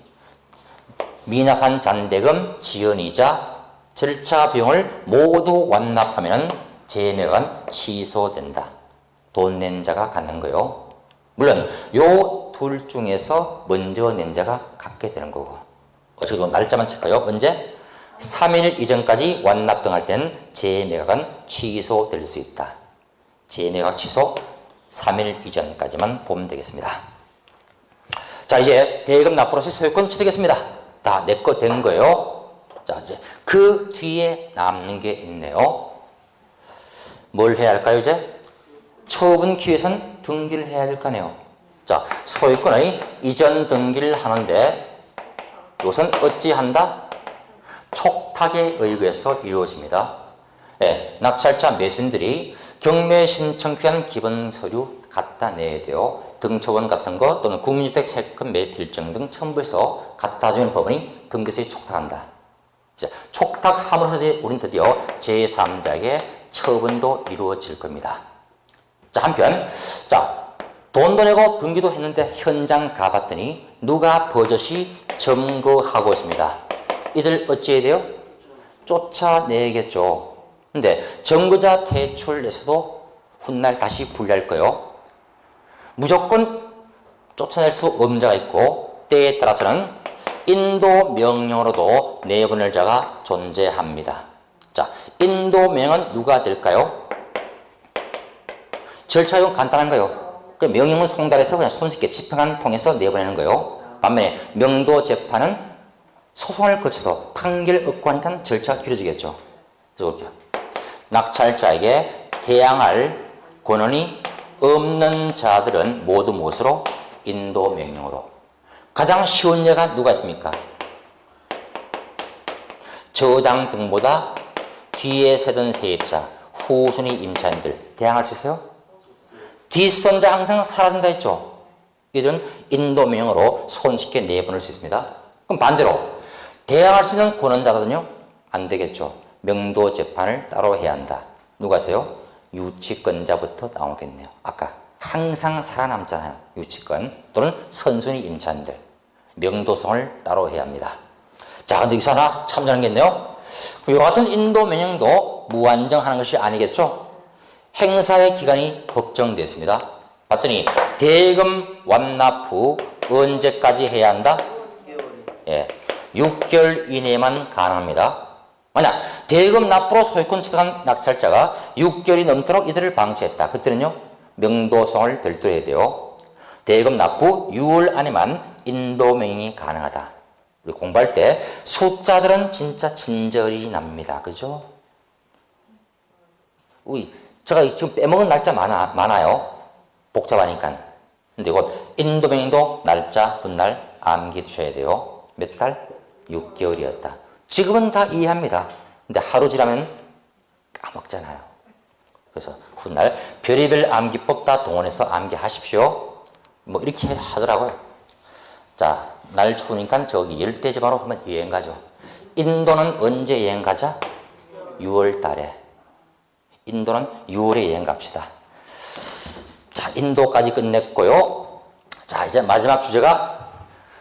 Speaker 1: 미납한 잔대금, 지연이자, 절차 비용을 모두 완납하면 재매각은 취소된다. 돈 낸 자가 갖는 거요. 물론 요 둘 중에서 먼저 낸 자가 갖게 되는 거고. 어쨌든 날짜만 체크해요. 언제? 3일 이전까지 완납 등할 때는 재매각은 취소될 수 있다. 재매각 취소 3일 이전까지만 보면 되겠습니다. 자, 이제 대금 납부로서 소유권 취득했습니다. 다 내 거 된 거예요. 자, 이제 그 뒤에 남는 게 있네요. 뭘 해야 할까요, 이제? 처분 기회선 등기를 해야 될 거 아니에요. 자, 소유권의 이전 등기를 하는데 이것은 어찌 한다? 촉탁에 의거해서 이루어집니다. 네, 낙찰자 매수인들이 경매 신청표한 기본 서류 갖다 내야 돼요. 등초본 같은 거 또는 국민주택 채권 매입 일정 등 첨부해서 갖다 주는 법원이 등기소에 촉탁한다. 이제 촉탁함으로써 우리는 드디어 제3자에게 처분도 이루어질 겁니다. 자, 한편, 자, 돈도 내고 등기도 했는데 현장 가봤더니 누가 버젓이 점거하고 있습니다. 이들 어찌해야 돼요? 쫓아내겠죠. 근데 점거자 퇴출에서도 훗날 다시 불리할 거예요. 무조건 쫓아낼 수 없는 자가 있고 때에 따라서는 인도 명령으로도 내보낼 자가 존재합니다. 자, 인도 명은 누가 될까요? 절차용 간단한 거예요. 그 명령은 송달해서 그냥 손쉽게 집행안 통해서 내보내는 거예요. 반면에 명도 재판은 소송을 거쳐서 판결을 얻고 하니까 절차가 길어지겠죠. 그래서 그렇게 낙찰자에게 대항할 권한이 없는 자들은 모두 무엇으로? 인도 명령으로. 가장 쉬운 예가 누가 있습니까? 저당 등보다 뒤에 세던 세입자, 후순위 임차인들 대항할 수 있어요? 뒷선자 항상 사라진다 했죠. 이들은 인도명으로 손쉽게 내보낼 수 있습니다. 그럼 반대로 대항할 수 있는 권한자거든요. 안 되겠죠. 명도 재판을 따로 해야 한다. 누가 세요? 유치권자부터 나오겠네요. 아까 항상 살아남잖아요. 유치권 또는 선순위 임차인들. 명도성을 따로 해야 합니다. 자, 근데 여기서 하나 참조하는 게 있네요. 이와 같은 인도명령도 무한정하는 것이 아니겠죠. 행사의 기간이 법정됐습니다. 봤더니 대금 완납 후 언제까지 해야 한다? 6개월 이내만 가능합니다. 만약 대금 납부로 소유권 취득한 낙찰자가 6개월이 넘도록 이들을 방치했다. 그때는요, 명도성을 별도로 해야 돼요. 대금 납부 6월 안에만 인도명령이 가능하다. 우리 공부할 때 숫자들은 진짜 친절히 납니다. 그죠? 제가 지금 빼먹은 날짜 많아요. 복잡하니까. 근데 이것 인도명령도 날짜, 분날 암기해 두셔야 돼요. 몇 달? 6개월이었다. 지금은 다 이해합니다. 근데 하루 지나면 까먹잖아요. 그래서 훗날 별의별 암기법 다 동원해서 암기하십시오. 뭐 이렇게 하더라고요. 자, 날 추우니까 저기 열대지방으로 한번 여행 가죠. 인도는 언제 여행 가자? 6월 달에. 인도는 6월에 여행 갑시다. 자, 인도까지 끝냈고요. 자, 이제 마지막 주제가,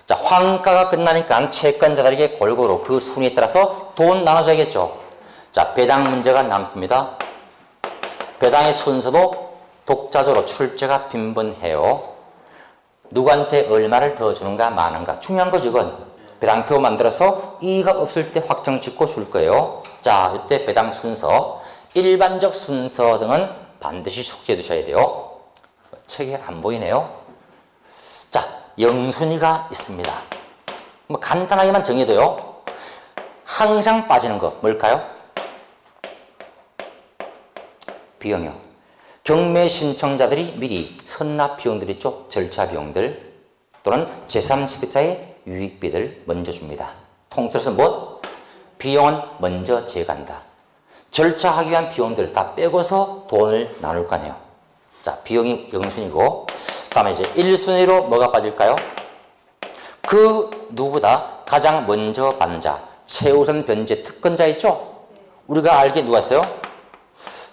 Speaker 1: 자, 환가가 끝나니까 채권자들에게 골고루 그 순위에 따라서 돈 나눠줘야겠죠. 자, 배당 문제가 남습니다. 배당의 순서도 독자적으로 출제가 빈번해요. 누구한테 얼마를 더 주는가 마는가 중요한 거죠. 이건 배당표 만들어서 이의가 없을 때 확정 짓고 줄 거예요. 자, 이때 배당 순서, 일반적 순서 등은 반드시 숙지해 두셔야 돼요. 책에 안 보이네요. 자, 영순위가 있습니다. 뭐 간단하게만 정해도요. 항상 빠지는 거 뭘까요? 비용이요. 경매 신청자들이 미리 선납 비용들 있죠. 절차 비용들 또는 제3취득자의 유익비들 먼저 줍니다. 통틀어서 뭐? 비용은 먼저 제거한다. 절차하기 위한 비용들 다 빼고서 돈을 나눌 거 아니에요. 자, 비용이 영순위고, 다음에 이제 1순위로 뭐가 빠질까요? 그 누구보다 가장 먼저 받는 자, 최우선 변제 특권자 있죠? 우리가 알기에 누가 있어요?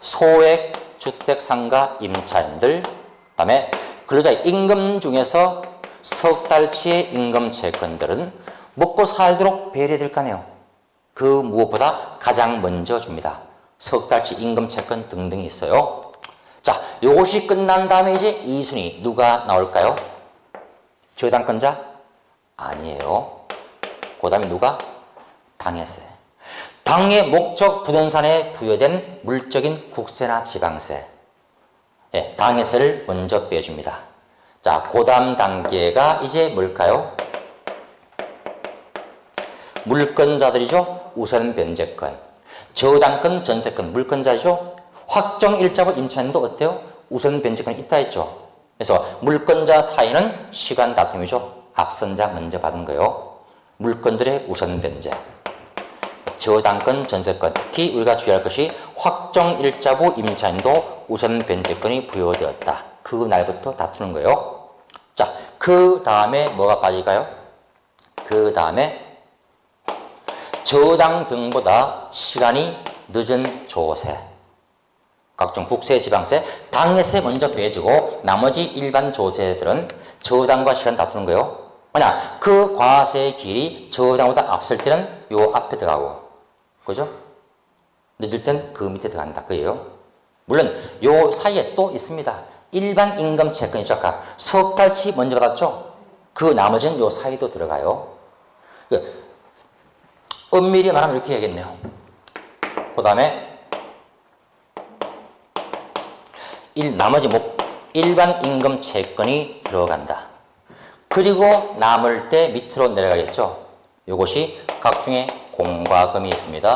Speaker 1: 소액 주택 상가 임차인들, 그다음에 근로자의 임금 중에서 석 달치의 임금 채권들은 먹고 살도록 배려해야 될 거 아니에요. 그 무엇보다 가장 먼저 줍니다. 석 달치 임금 채권 등등이 있어요. 자, 요것이 끝난 다음에 이제 2순위 누가 나올까요? 저당권자? 아니에요. 그 다음에 누가? 당해세. 당의 목적 부동산에 부여된 물적인 국세나 지방세. 예, 당해세를 먼저 빼줍니다. 자, 그 다음 단계가 이제 뭘까요? 물권자들이죠. 우선 변제권. 저당권, 전세권, 물권자죠. 확정 일자부 임차인도 어때요? 우선 변제권이 있다 했죠. 그래서 물권자 사이는 시간 다툼이죠. 앞선자 먼저 받은 거요. 물권들의 우선 변제. 저당권, 전세권. 특히 우리가 주의할 것이 확정 일자부 임차인도 우선 변제권이 부여되었다. 그 날부터 다투는 거예요. 자, 그 다음에 뭐가 빠질까요? 그 다음에 저당 등보다 시간이 늦은 조세. 각종 국세, 지방세, 당해세 먼저 빼주고 나머지 일반 조세들은 저당과 시간 다투는 거예요. 만약 그 과세의 길이 저당보다 앞설 때는 요 앞에 들어가고, 그죠? 늦을 땐 그 밑에 들어간다. 그예요. 물론 요 사이에 또 있습니다. 일반 임금 채권이죠. 아까 석 달치 먼저 받았죠? 그 나머지는 요 사이도 들어가요. 엄밀히 말하면 이렇게 해야겠네요. 그 다음에 나머지 일반 임금 채권이 들어간다. 그리고 남을 때 밑으로 내려가겠죠. 이것이 각종의 공과금이 있습니다.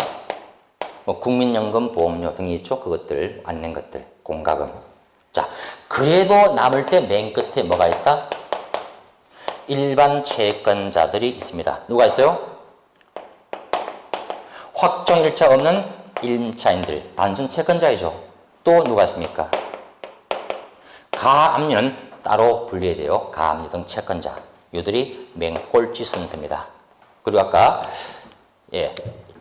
Speaker 1: 국민연금, 보험료 등이 있죠. 그것들, 안 낸 것들, 공과금. 자, 그래도 남을 때 맨 끝에 뭐가 있다? 일반 채권자들이 있습니다. 누가 있어요? 확정일자 없는 임차인들, 단순 채권자이죠. 또 누가 있습니까? 가압류는 따로 분리해야 돼요. 가압류 등 채권자. 이들이 맨 꼴찌 순서입니다. 그리고 아까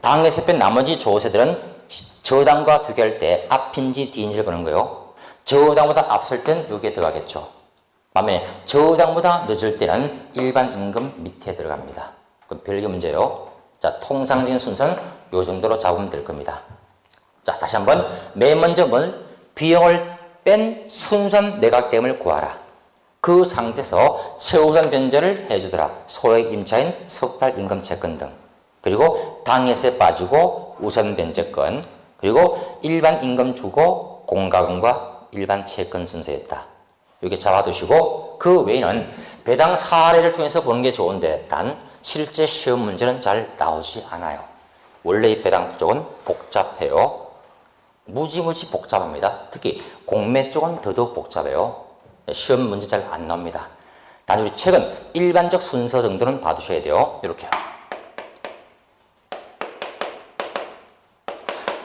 Speaker 1: 당에서 뺀 나머지 조세들은 저당과 비교할 때 앞인지 뒤인지를 보는 거예요. 저당보다 앞설 땐 여기에 들어가겠죠. 반면에 저당보다 늦을 때는 일반 임금 밑에 들어갑니다. 그건 별개 문제예요. 자, 통상적인 순서는 이 정도로 잡으면 될 겁니다. 자, 다시 한번 맨 먼저 비용을 뺀 순선 매각대금을 구하라. 그 상태에서 최우선 변제를 해주더라. 소액 임차인 석달 임금 채권 등. 그리고 당해세 빠지고 우선 변제권. 그리고 일반 임금 주고 공과금과 일반 채권 순서였다. 이렇게 잡아두시고 그 외에는 배당 사례를 통해서 보는 게 좋은데 단 실제 시험 문제는 잘 나오지 않아요. 원래 이 배당 쪽은 복잡해요. 무지무지 복잡합니다. 특히 공매 쪽은 더더욱 복잡해요. 시험 문제 잘 안 나옵니다. 단 우리 책은 일반적 순서 정도는 봐두셔야 돼요. 이렇게요.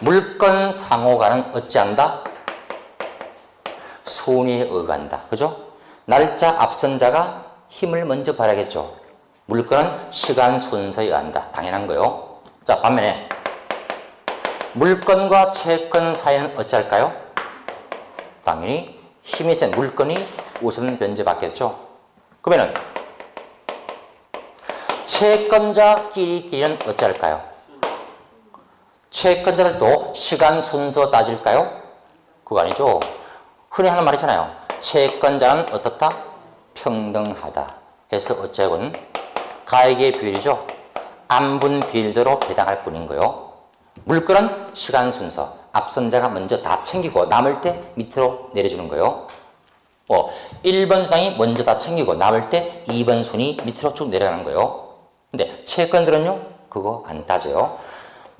Speaker 1: 물건 상호가는 어찌한다? 순위에 의간다. 그죠? 날짜 앞선 자가 힘을 먼저 발휘하겠죠. 물건은 시간 순서에 의한다. 당연한 거요. 자, 반면에 물건과 채권 사이는 어찌할까요? 당연히 힘이 센 물건이 우선 변제받겠죠. 그러면은 채권자끼리는 어찌할까요? 채권자들도 시간 순서 따질까요? 그거 아니죠. 흔히 하는 말이잖아요. 채권자는 어떻다? 평등하다. 해서 어째고는 가액의 비율이죠. 안분 비율대로 배당할 뿐인 거요. 물건은 시간 순서. 앞선자가 먼저 다 챙기고 남을 때 밑으로 내려주는 거요. 1번 순항이 먼저 다 챙기고 남을 때 2번 순이 밑으로 쭉 내려가는 거요. 근데 채권들은요, 그거 안 따져요.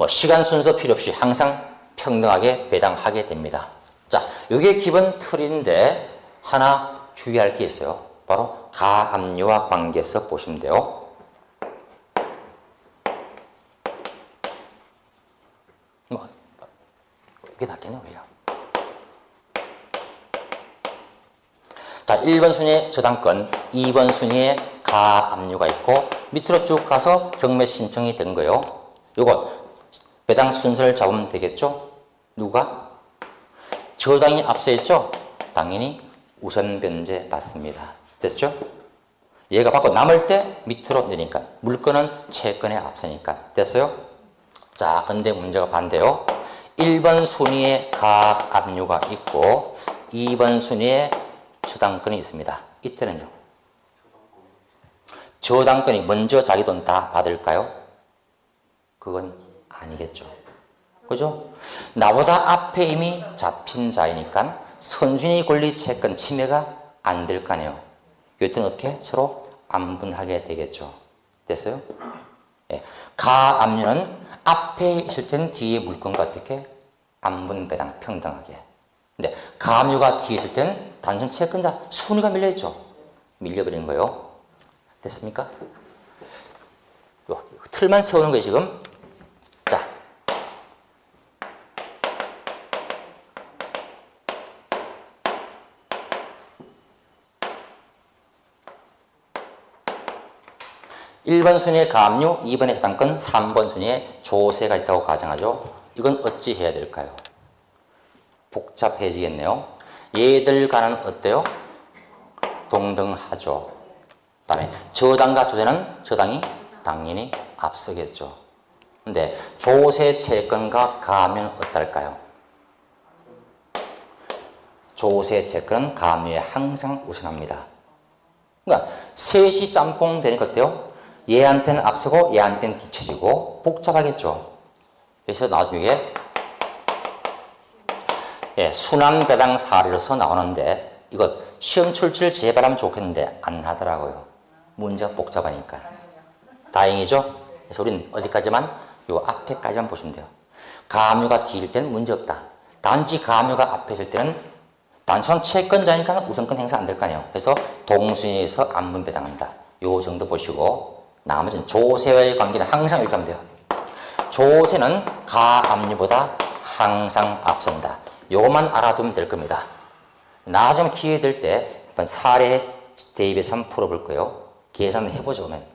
Speaker 1: 시간 순서 필요 없이 항상 평등하게 배당하게 됩니다. 자, 이게 기본 틀인데 하나 주의할 게 있어요. 바로 가압류와 관계에서 보시면 돼요. 이게 낫겠네, 우리가. 자, 1번 순위에 저당권, 2번 순위에 가압류가 있고 밑으로 쭉 가서 경매 신청이 된 거예요. 요건 배당 순서를 잡으면 되겠죠? 누가? 저당이 앞서 있죠? 당연히 우선 변제 받습니다. 됐죠? 얘가 받고 남을 때 밑으로 내리니까 물건은 채권에 앞서니까 됐어요? 자, 근데 문제가 반대요. 1번 순위에 가압류가 있고 2번 순위에 저당권이 있습니다. 이때는요. 저당권이 먼저 자기 돈 다 받을까요? 그건 아니겠죠. 그죠? 나보다 앞에 이미 잡힌 자이니까 선순위 권리 채권 침해가 안 될 거 아니에요. 이때는 어떻게? 서로 안분하게 되겠죠. 됐어요? 예. 가압류는 앞에 있을 때는 뒤에 물건과 어떻게? 안분배당 평등하게. 근데 가압류가 뒤에 있을 때는 단순 채권자 순위가 밀려있죠. 밀려버리는 거예요. 됐습니까? 요 틀만 세우는 거예요, 지금. 자. (1번) 순위에 가압류, (2번에) 저당권, (3번) 순위에 조세가 있다고 가정하죠. 이건 어찌 해야 될까요? 복잡해지겠네요. 얘들과는 어때요? 동등하죠. 그 다음에 저당과 조세는 저당이 당연히 앞서겠죠. 근데 조세 채권과 가압류는 어떨까요? 조세 채권은 가압류에 항상 우선합니다. 그러니까 셋이 짬뽕 되니까 어때요? 얘한테는 앞서고 얘한테는 뒤처지고 복잡하겠죠. 그래서 나중에 순환배당 사례로서 나오는데 이거 시험 출제를 제발하면 좋겠는데 안 하더라고요. 문제가 복잡하니까. 다행이죠? 그래서 우리는 어디까지만? 요 앞에까지만 보시면 돼요. 가압류가 뒤일 때는 문제 없다. 단지 가압류가 앞에 있을 때는 단순한 채권자니까 우선권 행사 안 될 거 아니에요. 그래서 동순위에서 안분배당한다. 요 정도 보시고 나머지는 조세와의 관계는 항상 이렇게 하면 돼요. 조세는 가압류보다 항상 앞선다. 요것만 알아두면 될 겁니다. 나중에 기회 될 때 한번 사례 대입해서 한번 풀어볼 거예요. 계산을 해보죠. 그러면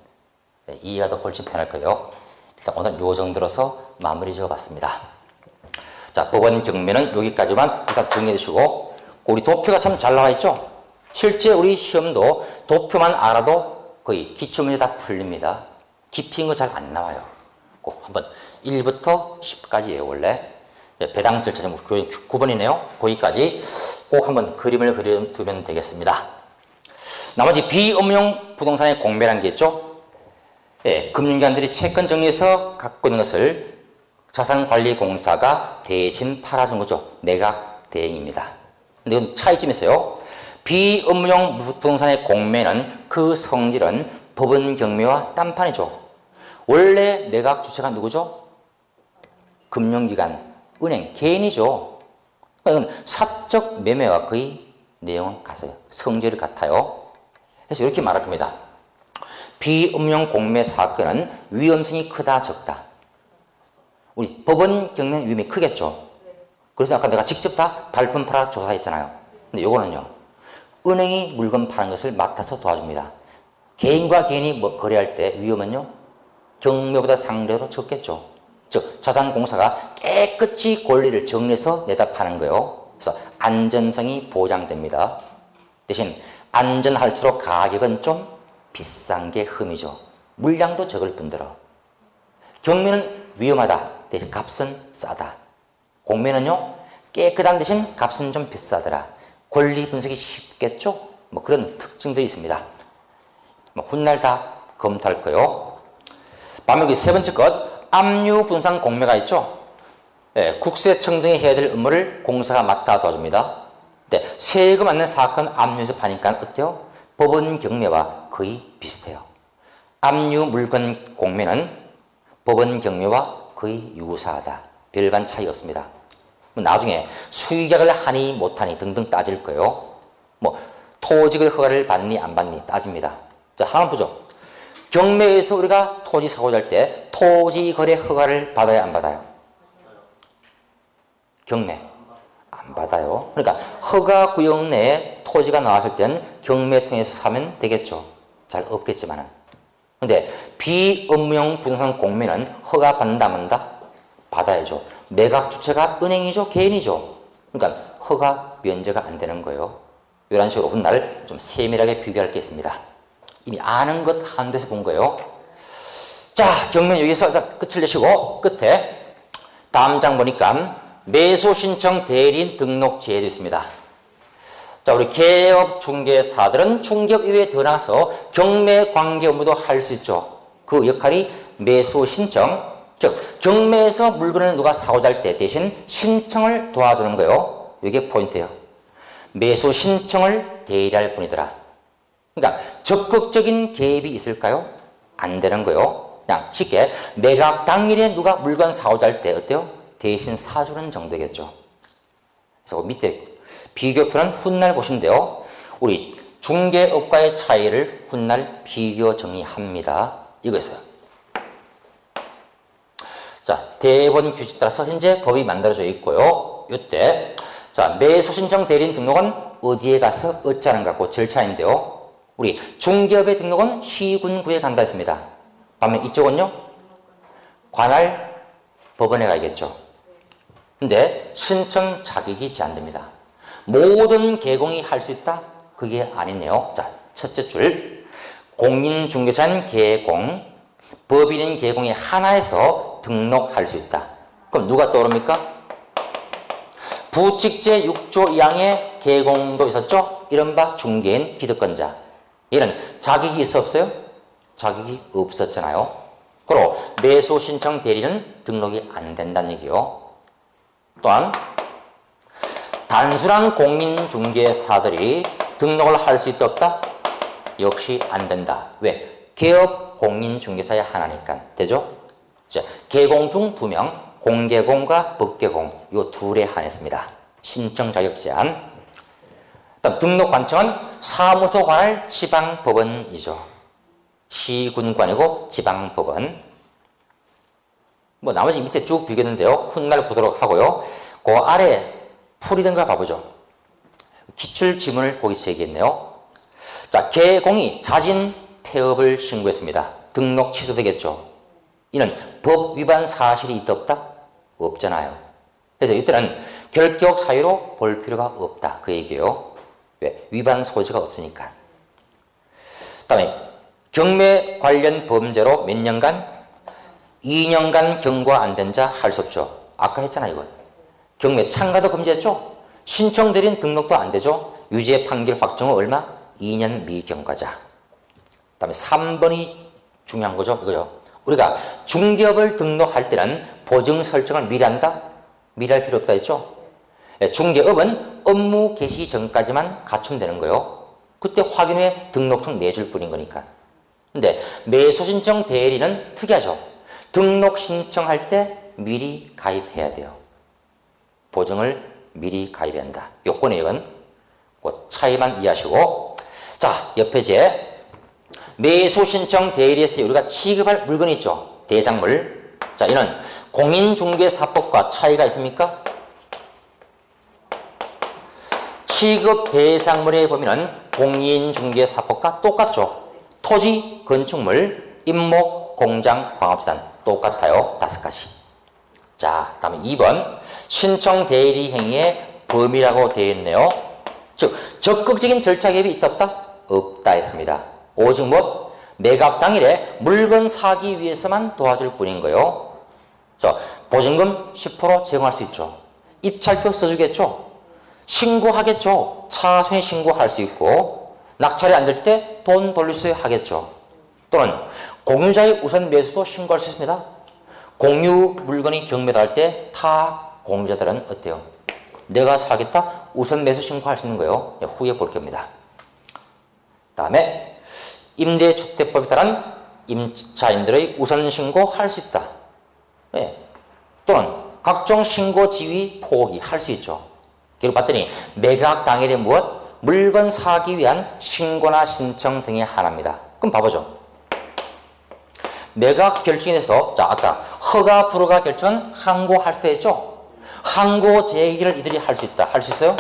Speaker 1: 이해가 더 훨씬 편할 거예요. 일단 오늘 요 정도로서 마무리 지어봤습니다. 자, 법원 경매는 여기까지만 일단 정리해 주시고 우리 도표가 참 잘 나와 있죠? 실제 우리 시험도 도표만 알아도 거의 기출문제 다 풀립니다. 깊이 있는 거 잘 안 나와요. 꼭 한번 1부터 10까지 외울래? 배당 절차 좀 9번이네요. 거기까지 꼭 한번 그림을 그려두면 되겠습니다. 나머지 비금융 부동산의 공매라는 게 있죠. 금융기관들이 채권 정리해서 갖고 있는 것을 자산관리공사가 대신 팔아준 거죠. 매각 대행입니다. 근데 이건 차이점이 있어요. 비금융 부동산의 공매는 그 성질은 법원 경매와 딴판이죠. 원래 매각 주체가 누구죠? 금융기관, 은행, 개인이죠. 그러니까 사적 매매와 거의 내용은 같아요. 성질이 같아요. 그래서 이렇게 말할 겁니다. 비금융 공매 사건은 위험성이 크다 적다. 우리 법원 경매는 위험이 크겠죠. 그래서 아까 내가 직접 다 발품 팔아 조사했잖아요. 근데 요거는요. 은행이 물건 파는 것을 맡아서 도와줍니다. 개인과 개인이 거래할 때 위험은요. 경매보다 상대로 적겠죠. 즉 자산공사가 깨끗이 권리를 정리해서 내다 파는 거예요. 그래서 안전성이 보장됩니다. 대신 안전할수록 가격은 좀 비싼 게 흠이죠. 물량도 적을 뿐더러. 경매는 위험하다. 대신 값은 싸다. 공매는요. 깨끗한 대신 값은 좀 비싸더라. 권리 분석이 쉽겠죠? 뭐 그런 특징들이 있습니다. 뭐 훗날 다 검토할 거요. 반면 여기 세 번째 것, 압류 분산 공매가 있죠? 국세청 등이 해야 될 업무를 공사가 맡아 도와줍니다. 네, 세금 안낸 사건 압류해서 파니까 어때요? 법원 경매와 거의 비슷해요. 압류 물건 공매는 법원 경매와 거의 유사하다. 별반 차이 없습니다. 나중에 수의계약을 하니 못하니 등등 따질 거예요. 뭐 토지의 허가를 받니 안 받니 따집니다. 자, 하나 보죠. 경매에서 우리가 토지 사고자 할 때 토지 거래 허가를 받아야 안 받아요? 경매 안 받아요. 그러니까 허가 구역 내에 토지가 나왔을 때는 경매 통해서 사면 되겠죠. 잘 없겠지만은. 근데 비금융 부동산 공매는 허가 받는다 만다? 받아야죠. 매각 주체가 은행이죠, 개인이죠. 그러니까 허가 면제가 안 되는 거예요. 이런 식으로 훗날 좀 세밀하게 비교할 게 있습니다. 이미 아는 것 한도에서 본 거예요. 자, 경매 여기서 일단 끝을 내시고 끝에 다음 장 보니까 매수 신청 대리인 등록 제외되어 있습니다. 자, 우리 개업 중개사들은 중개업 이외에 더 나가서 경매 관계 업무도 할 수 있죠. 그 역할이 매수 신청, 즉 경매에서 물건을 누가 사고자 할 때 대신 신청을 도와주는 거예요. 이게 포인트예요. 매수 신청을 대리할 뿐이더라. 그러니까 적극적인 개입이 있을까요? 안 되는 거예요. 그냥 쉽게 매각 당일에 누가 물건 사고자 할 때 어때요? 대신 사주는 정도겠죠. 그래서 밑에 비교표는 훗날 보시면 돼요. 우리 중개업과의 차이를 훗날 비교 정의합니다. 이거 있어요. 자, 대본 규칙 따라서 현재 법이 만들어져 있고요. 이때 자, 매수 신청 대리인 등록은 어디에 가서 어쩌는 갖고 절차인데요. 우리 중개업의 등록은 시군구에 간다 했습니다. 반면 이쪽은요. 관할 법원에 가야겠죠. 근데 신청 자격이 제한됩니다. 모든 개공이 할 수 있다? 그게 아니네요. 자, 첫째 줄. 공인중개사는 개공, 법인인 개공의 하나에서 등록할 수 있다. 그럼 누가 떠오릅니까? 부칙제 6조 2항에 개공도 있었죠? 이른바 중개인 기득권자. 얘는 자격이 있어 없어요? 자격이 없었잖아요. 그리고 매수 신청 대리는 등록이 안 된다는 얘기요. 또한 단순한 공인중개사들이 등록을 할 수 있다 없다? 역시 안 된다. 왜? 개업 공인중개사의 하나니까. 되죠? 자, 개공 중 2명, 공개공과 법개공 이 둘에 한했습니다. 신청 자격 제한. 다음 등록 관청은 사무소 관할 지방법원이죠. 시군구 아니고 지방법원. 뭐 나머지 밑에 쭉 비교했는데요. 훗날 보도록 하고요. 그 아래 풀이된 거 봐보죠. 기출 지문을 거기 제기했네요. 자, 개공이 자진 폐업을 신고했습니다. 등록 취소되겠죠. 이는 법 위반 사실이 있다 없다? 없잖아요. 그래서 이때는 결격 사유로 볼 필요가 없다. 그 얘기예요. 왜? 위반 소지가 없으니까. 다음에 경매 관련 범죄로 몇 년간? 2년간 경과 안 된 자 할 수 없죠. 아까 했잖아 이건. 경매 참가도 금지했죠. 신청 대리인 등록도 안 되죠. 유죄 판결 확정 후 얼마? 2년 미경과자. 그다음에 3번이 중요한 거죠. 이거요. 우리가 중개업을 등록할 때는 보증 설정을 미리 한다? 미리 할 필요 없다 했죠. 중개업은 업무 개시 전까지만 갖추면 되는 거예요. 그때 확인 후에 등록증 내줄 뿐인 거니까. 근데 매수 신청 대리는 특이하죠. 등록 신청할 때 미리 가입해야 돼요. 보증을 미리 가입해야 한다. 요건의 이건 그 차이만 이해하시고. 자, 옆에 이제 매수 신청 대리에서 우리가 취급할 물건이 있죠. 대상물. 자, 이는 공인중개사법과 차이가 있습니까? 취급 대상물의 범위는 공인중개사법과 똑같죠. 토지, 건축물, 임목, 공장, 광업수단 똑같아요. 5가지. 자, 다음에 2번 신청 대리 행위의 범위라고 되어 있네요. 즉 적극적인 절차 개입이 있다 없다? 없다 했습니다. 오직 매각 당일에 물건 사기 위해서만 도와줄 뿐인 거예요. 자, 보증금 10% 제공할 수 있죠. 입찰표 써주겠죠. 신고하겠죠. 차순위 신고할 수 있고 낙찰이 안 될 때 돈 돌릴 수 하겠죠. 또는 공유자의 우선 매수도 신고할 수 있습니다. 공유 물건이 경매할 때 타 공유자들은 어때요? 내가 사겠다 우선 매수 신고할 수 있는 거예요. 후에 볼 겁니다. 다음에 임대주택법에 따른 임차인들의 우선 신고할 수 있다. 네. 또는 각종 신고 지위 포기할 수 있죠. 결국 봤더니 매각 당일에 무엇? 물건 사기 위한 신고나 신청 등의 하나입니다. 그럼 봐보죠. 매각 결정이 돼서 자 아까 허가 불허가 결정은 항고할 수 있죠. 항고 제기를 이들이 할 수 있다. 할 수 있어요?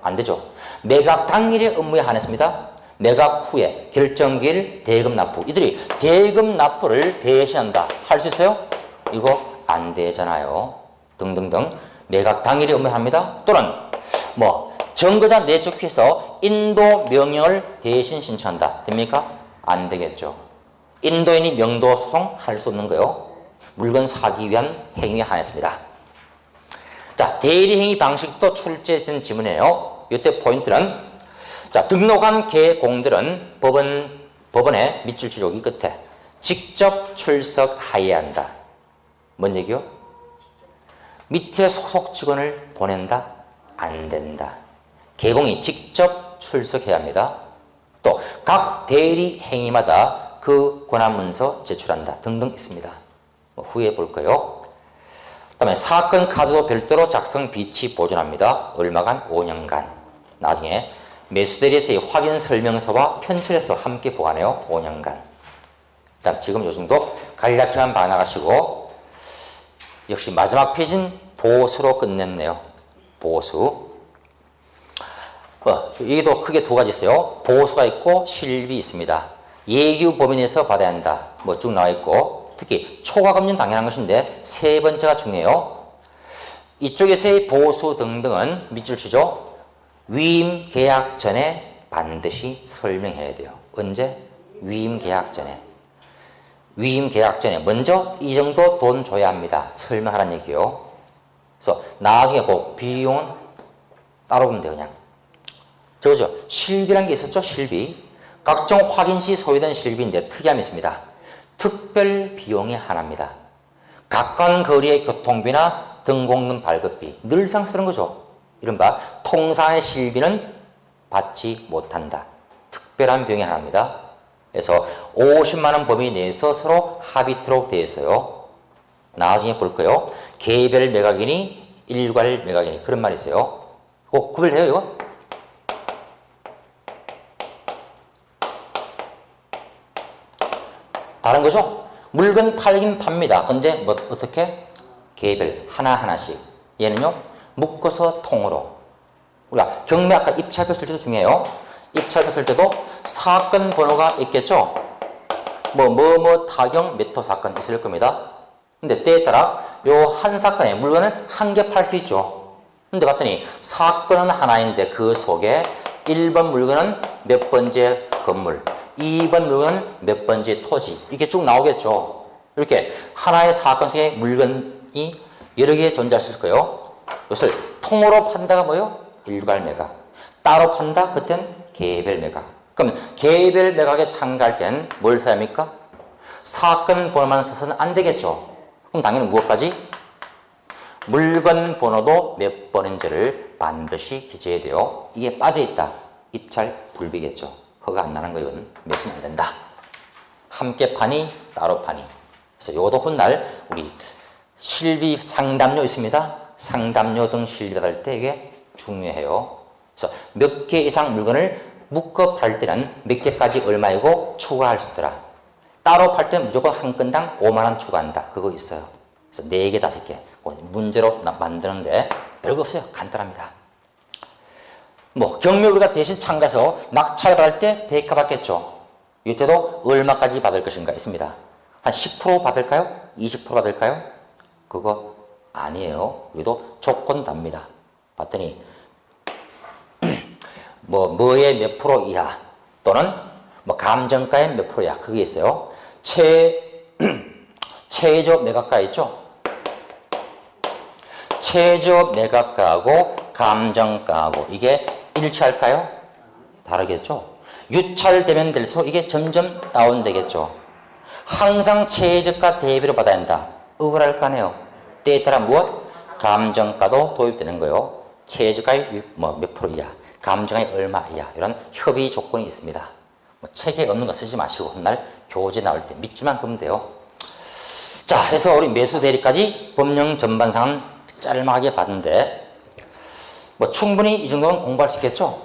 Speaker 1: 안 되죠. 매각 당일의 업무에 한했습니다. 매각 후에 결정기일 대금 납부. 이들이 대금 납부를 대신한다. 할 수 있어요? 이거 안 되잖아요. 등등등. 매각 당일의 업무에 합니다. 또는 정거자 내쫓기에서 인도 명령을 대신 신청한다. 됩니까? 안 되겠죠. 인도인이 명도 소송 할 수 없는 거요. 물건 사기 위한 행위에 한했습니다. 자, 대리행위 방식도 출제된 지문이에요. 이때 포인트는 자, 등록한 개공들은 법원의 밑줄 치우기 끝에 직접 출석하여야 한다. 뭔 얘기요? 밑에 소속 직원을 보낸다? 안 된다. 개공이 직접 출석해야 합니다. 또 각 대리 행위마다 그 권한 문서 제출한다 등등 있습니다. 후에 볼 거요. 그다음에 사건 카드도 별도로 작성 비치 보존합니다. 얼마간? 5년간. 나중에 매수대리에서의 확인 설명서와 편철에서 함께 보관해요. 5년간. 일단 지금 요 정도 간략히만 봐나가시고 역시 마지막 페이지는 보수로 끝냈네요. 보수. 여기도 크게 두 가지 있어요. 보수가 있고 실비 있습니다. 예규 범위내에서 받아야 한다. 쭉 나와 있고 특히 초과 금융 당연한 것인데 세 번째가 중요해요. 이쪽에서의 보수 등등은 밑줄 치죠. 위임 계약 전에 반드시 설명해야 돼요. 언제? 위임 계약 전에. 위임 계약 전에 먼저 이 정도 돈 줘야 합니다. 설명하라는 얘기요. 그래서 나중에 그 비용은 따로 보면 돼요. 그냥. 저거죠. 실비라는 게 있었죠. 실비. 각종 확인 시 소요된 실비인데 특이함이 있습니다. 특별 비용이 하나입니다. 가까운 거리의 교통비나 등공등 발급비. 늘상 쓰는 거죠. 이른바 통상의 실비는 받지 못한다. 특별한 비용이 하나입니다. 그래서 50만 원 범위 내에서 서로 합의토록 되어 있어요. 나중에 볼 거예요. 개별 매각이니 일괄 매각이니 그런 말이 있어요. 꼭 구별해요 이거? 다른 거죠? 물건 팔긴 팝니다. 근데 어떻게? 개별 하나하나씩. 얘는요 묶어서 통으로. 우리가 경매 아까 입찰표 쓸 때도 중요해요. 입찰표 쓸 때도 사건 번호가 있겠죠? 타경 몇 호 사건 있을 겁니다. 근데 때에 따라 요 한 사건에 물건을 한 개 팔 수 있죠. 근데 봤더니 사건은 하나인데 그 속에 1번 물건은 몇 번째 건물, 2번 물건은 몇 번째 토지, 이게 쭉 나오겠죠. 이렇게 하나의 사건 속에 물건이 여러 개 존재할 수 있을 거예요. 이것을 통으로 판다가 뭐예요? 일괄 매각. 따로 판다? 그땐 개별 매각. 그러면 개별 매각에 참가할 땐 뭘 써야 합니까? 사건 번호만 써서는 안 되겠죠. 그럼 당연히 무엇까지? 물건 번호도 몇 번인지를 반드시 기재해야 돼요. 이게 빠져있다. 입찰 불비겠죠. 허가 안 나는 거는 매수는 안 된다. 함께 파니 따로 파니. 그래서 요것도 훗날 우리 실비 상담료 있습니다. 상담료 등 실비 받을 때 이게 중요해요. 그래서 몇 개 이상 물건을 묶어 팔 때는 몇 개까지 얼마이고 추가할 수 있더라. 따로 팔 때는 무조건 한 건당 5만 원 추가한다. 그거 있어요. 그래서 4개, 5개 문제로 만드는데 별거 없어요. 간단합니다. 경매 우리가 대신 참가해서 낙찰 받을 때 대가 받겠죠. 이때도 얼마까지 받을 것인가 있습니다. 한 10% 받을까요? 20% 받을까요? 그거 아니에요. 우리도 조건 답니다. 봤더니 뭐의 몇 프로 이하 또는 감정가의 몇 프로 이하 그게 있어요. 최저 매각가 있죠. 최저 매각가하고 감정가하고 이게 일치할까요? 다르겠죠. 유찰되면 될수록 이게 점점 다운되겠죠. 항상 최저가 대비로 받아야 한다. 억울할 거 아니에요. 때에 따라 무엇? 감정가도 도입되는 거예요. 최저가의 몇 프로 이하, 감정가의 얼마 이하 이런 협의 조건이 있습니다. 책에 없는 거 쓰지 마시고 훗날 교재 나올 때 밑줄만 그으면 돼요. 자, 해서 우리 매수 대리까지 법령 전반상은 짤막하게 봤는데 충분히 이 정도는 공부할 수 있겠죠?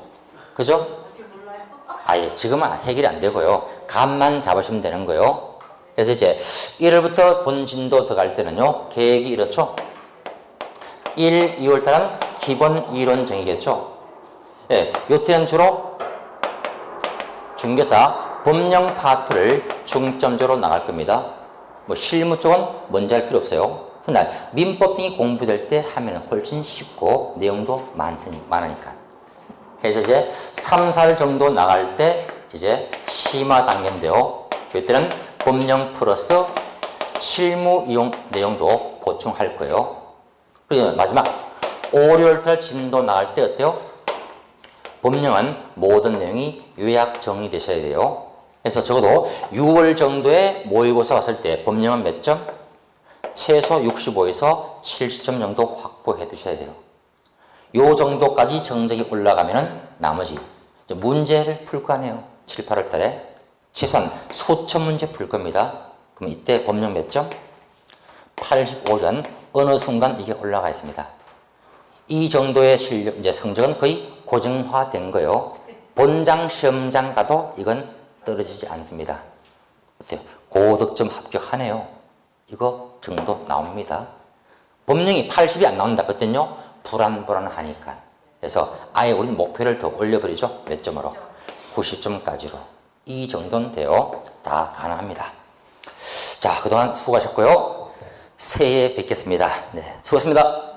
Speaker 1: 그죠? 아예 지금은 해결이 안 되고요. 감만 잡으시면 되는 거예요. 그래서 이제 1월부터 본진도 들어갈 때는요. 계획이 이렇죠. 1, 2월달은 기본 이론 정의겠죠. 예, 요때는 주로 중개사 법령 파트를 중점적으로 나갈 겁니다. 실무 쪽은 먼저 할 필요 없어요. 훗날 민법 등이 공부될 때 하면 훨씬 쉽고 내용도 많으니까. 그래서 이제 3, 4일 정도 나갈 때 이제 심화 단계인데요. 이때는 법령 플러스 실무 이용 내용도 보충할 거예요. 그리고 마지막 5, 6월달 진도 나갈 때 어때요? 법령은 모든 내용이 요약 정리되셔야 돼요. 그래서 적어도 6월 정도에 모의고사 왔을 때 법령은 몇 점? 최소 65에서 70점 정도 확보해 두셔야 돼요. 요 정도까지 정적이 올라가면은 나머지 문제를 풀 거 아니에요. 7, 8월 달에 최소한 수천 문제 풀 겁니다. 그럼 이때 법령 몇 점? 85점. 어느 순간 이게 올라가 있습니다. 이 정도의 실력, 이제 성적은 거의 고정화된 거예요. 본장, 시험장 가도 이건 떨어지지 않습니다. 어때요? 고득점 합격하네요. 이거 정도 나옵니다. 법령이 80이 안 나온다. 그때는요, 불안하니까. 그래서 아예 우리는 목표를 더 올려버리죠. 몇 점으로? 90점까지로. 이 정도는 돼요. 다 가능합니다. 자, 그동안 수고하셨고요. 새해에 뵙겠습니다. 네, 수고하셨습니다.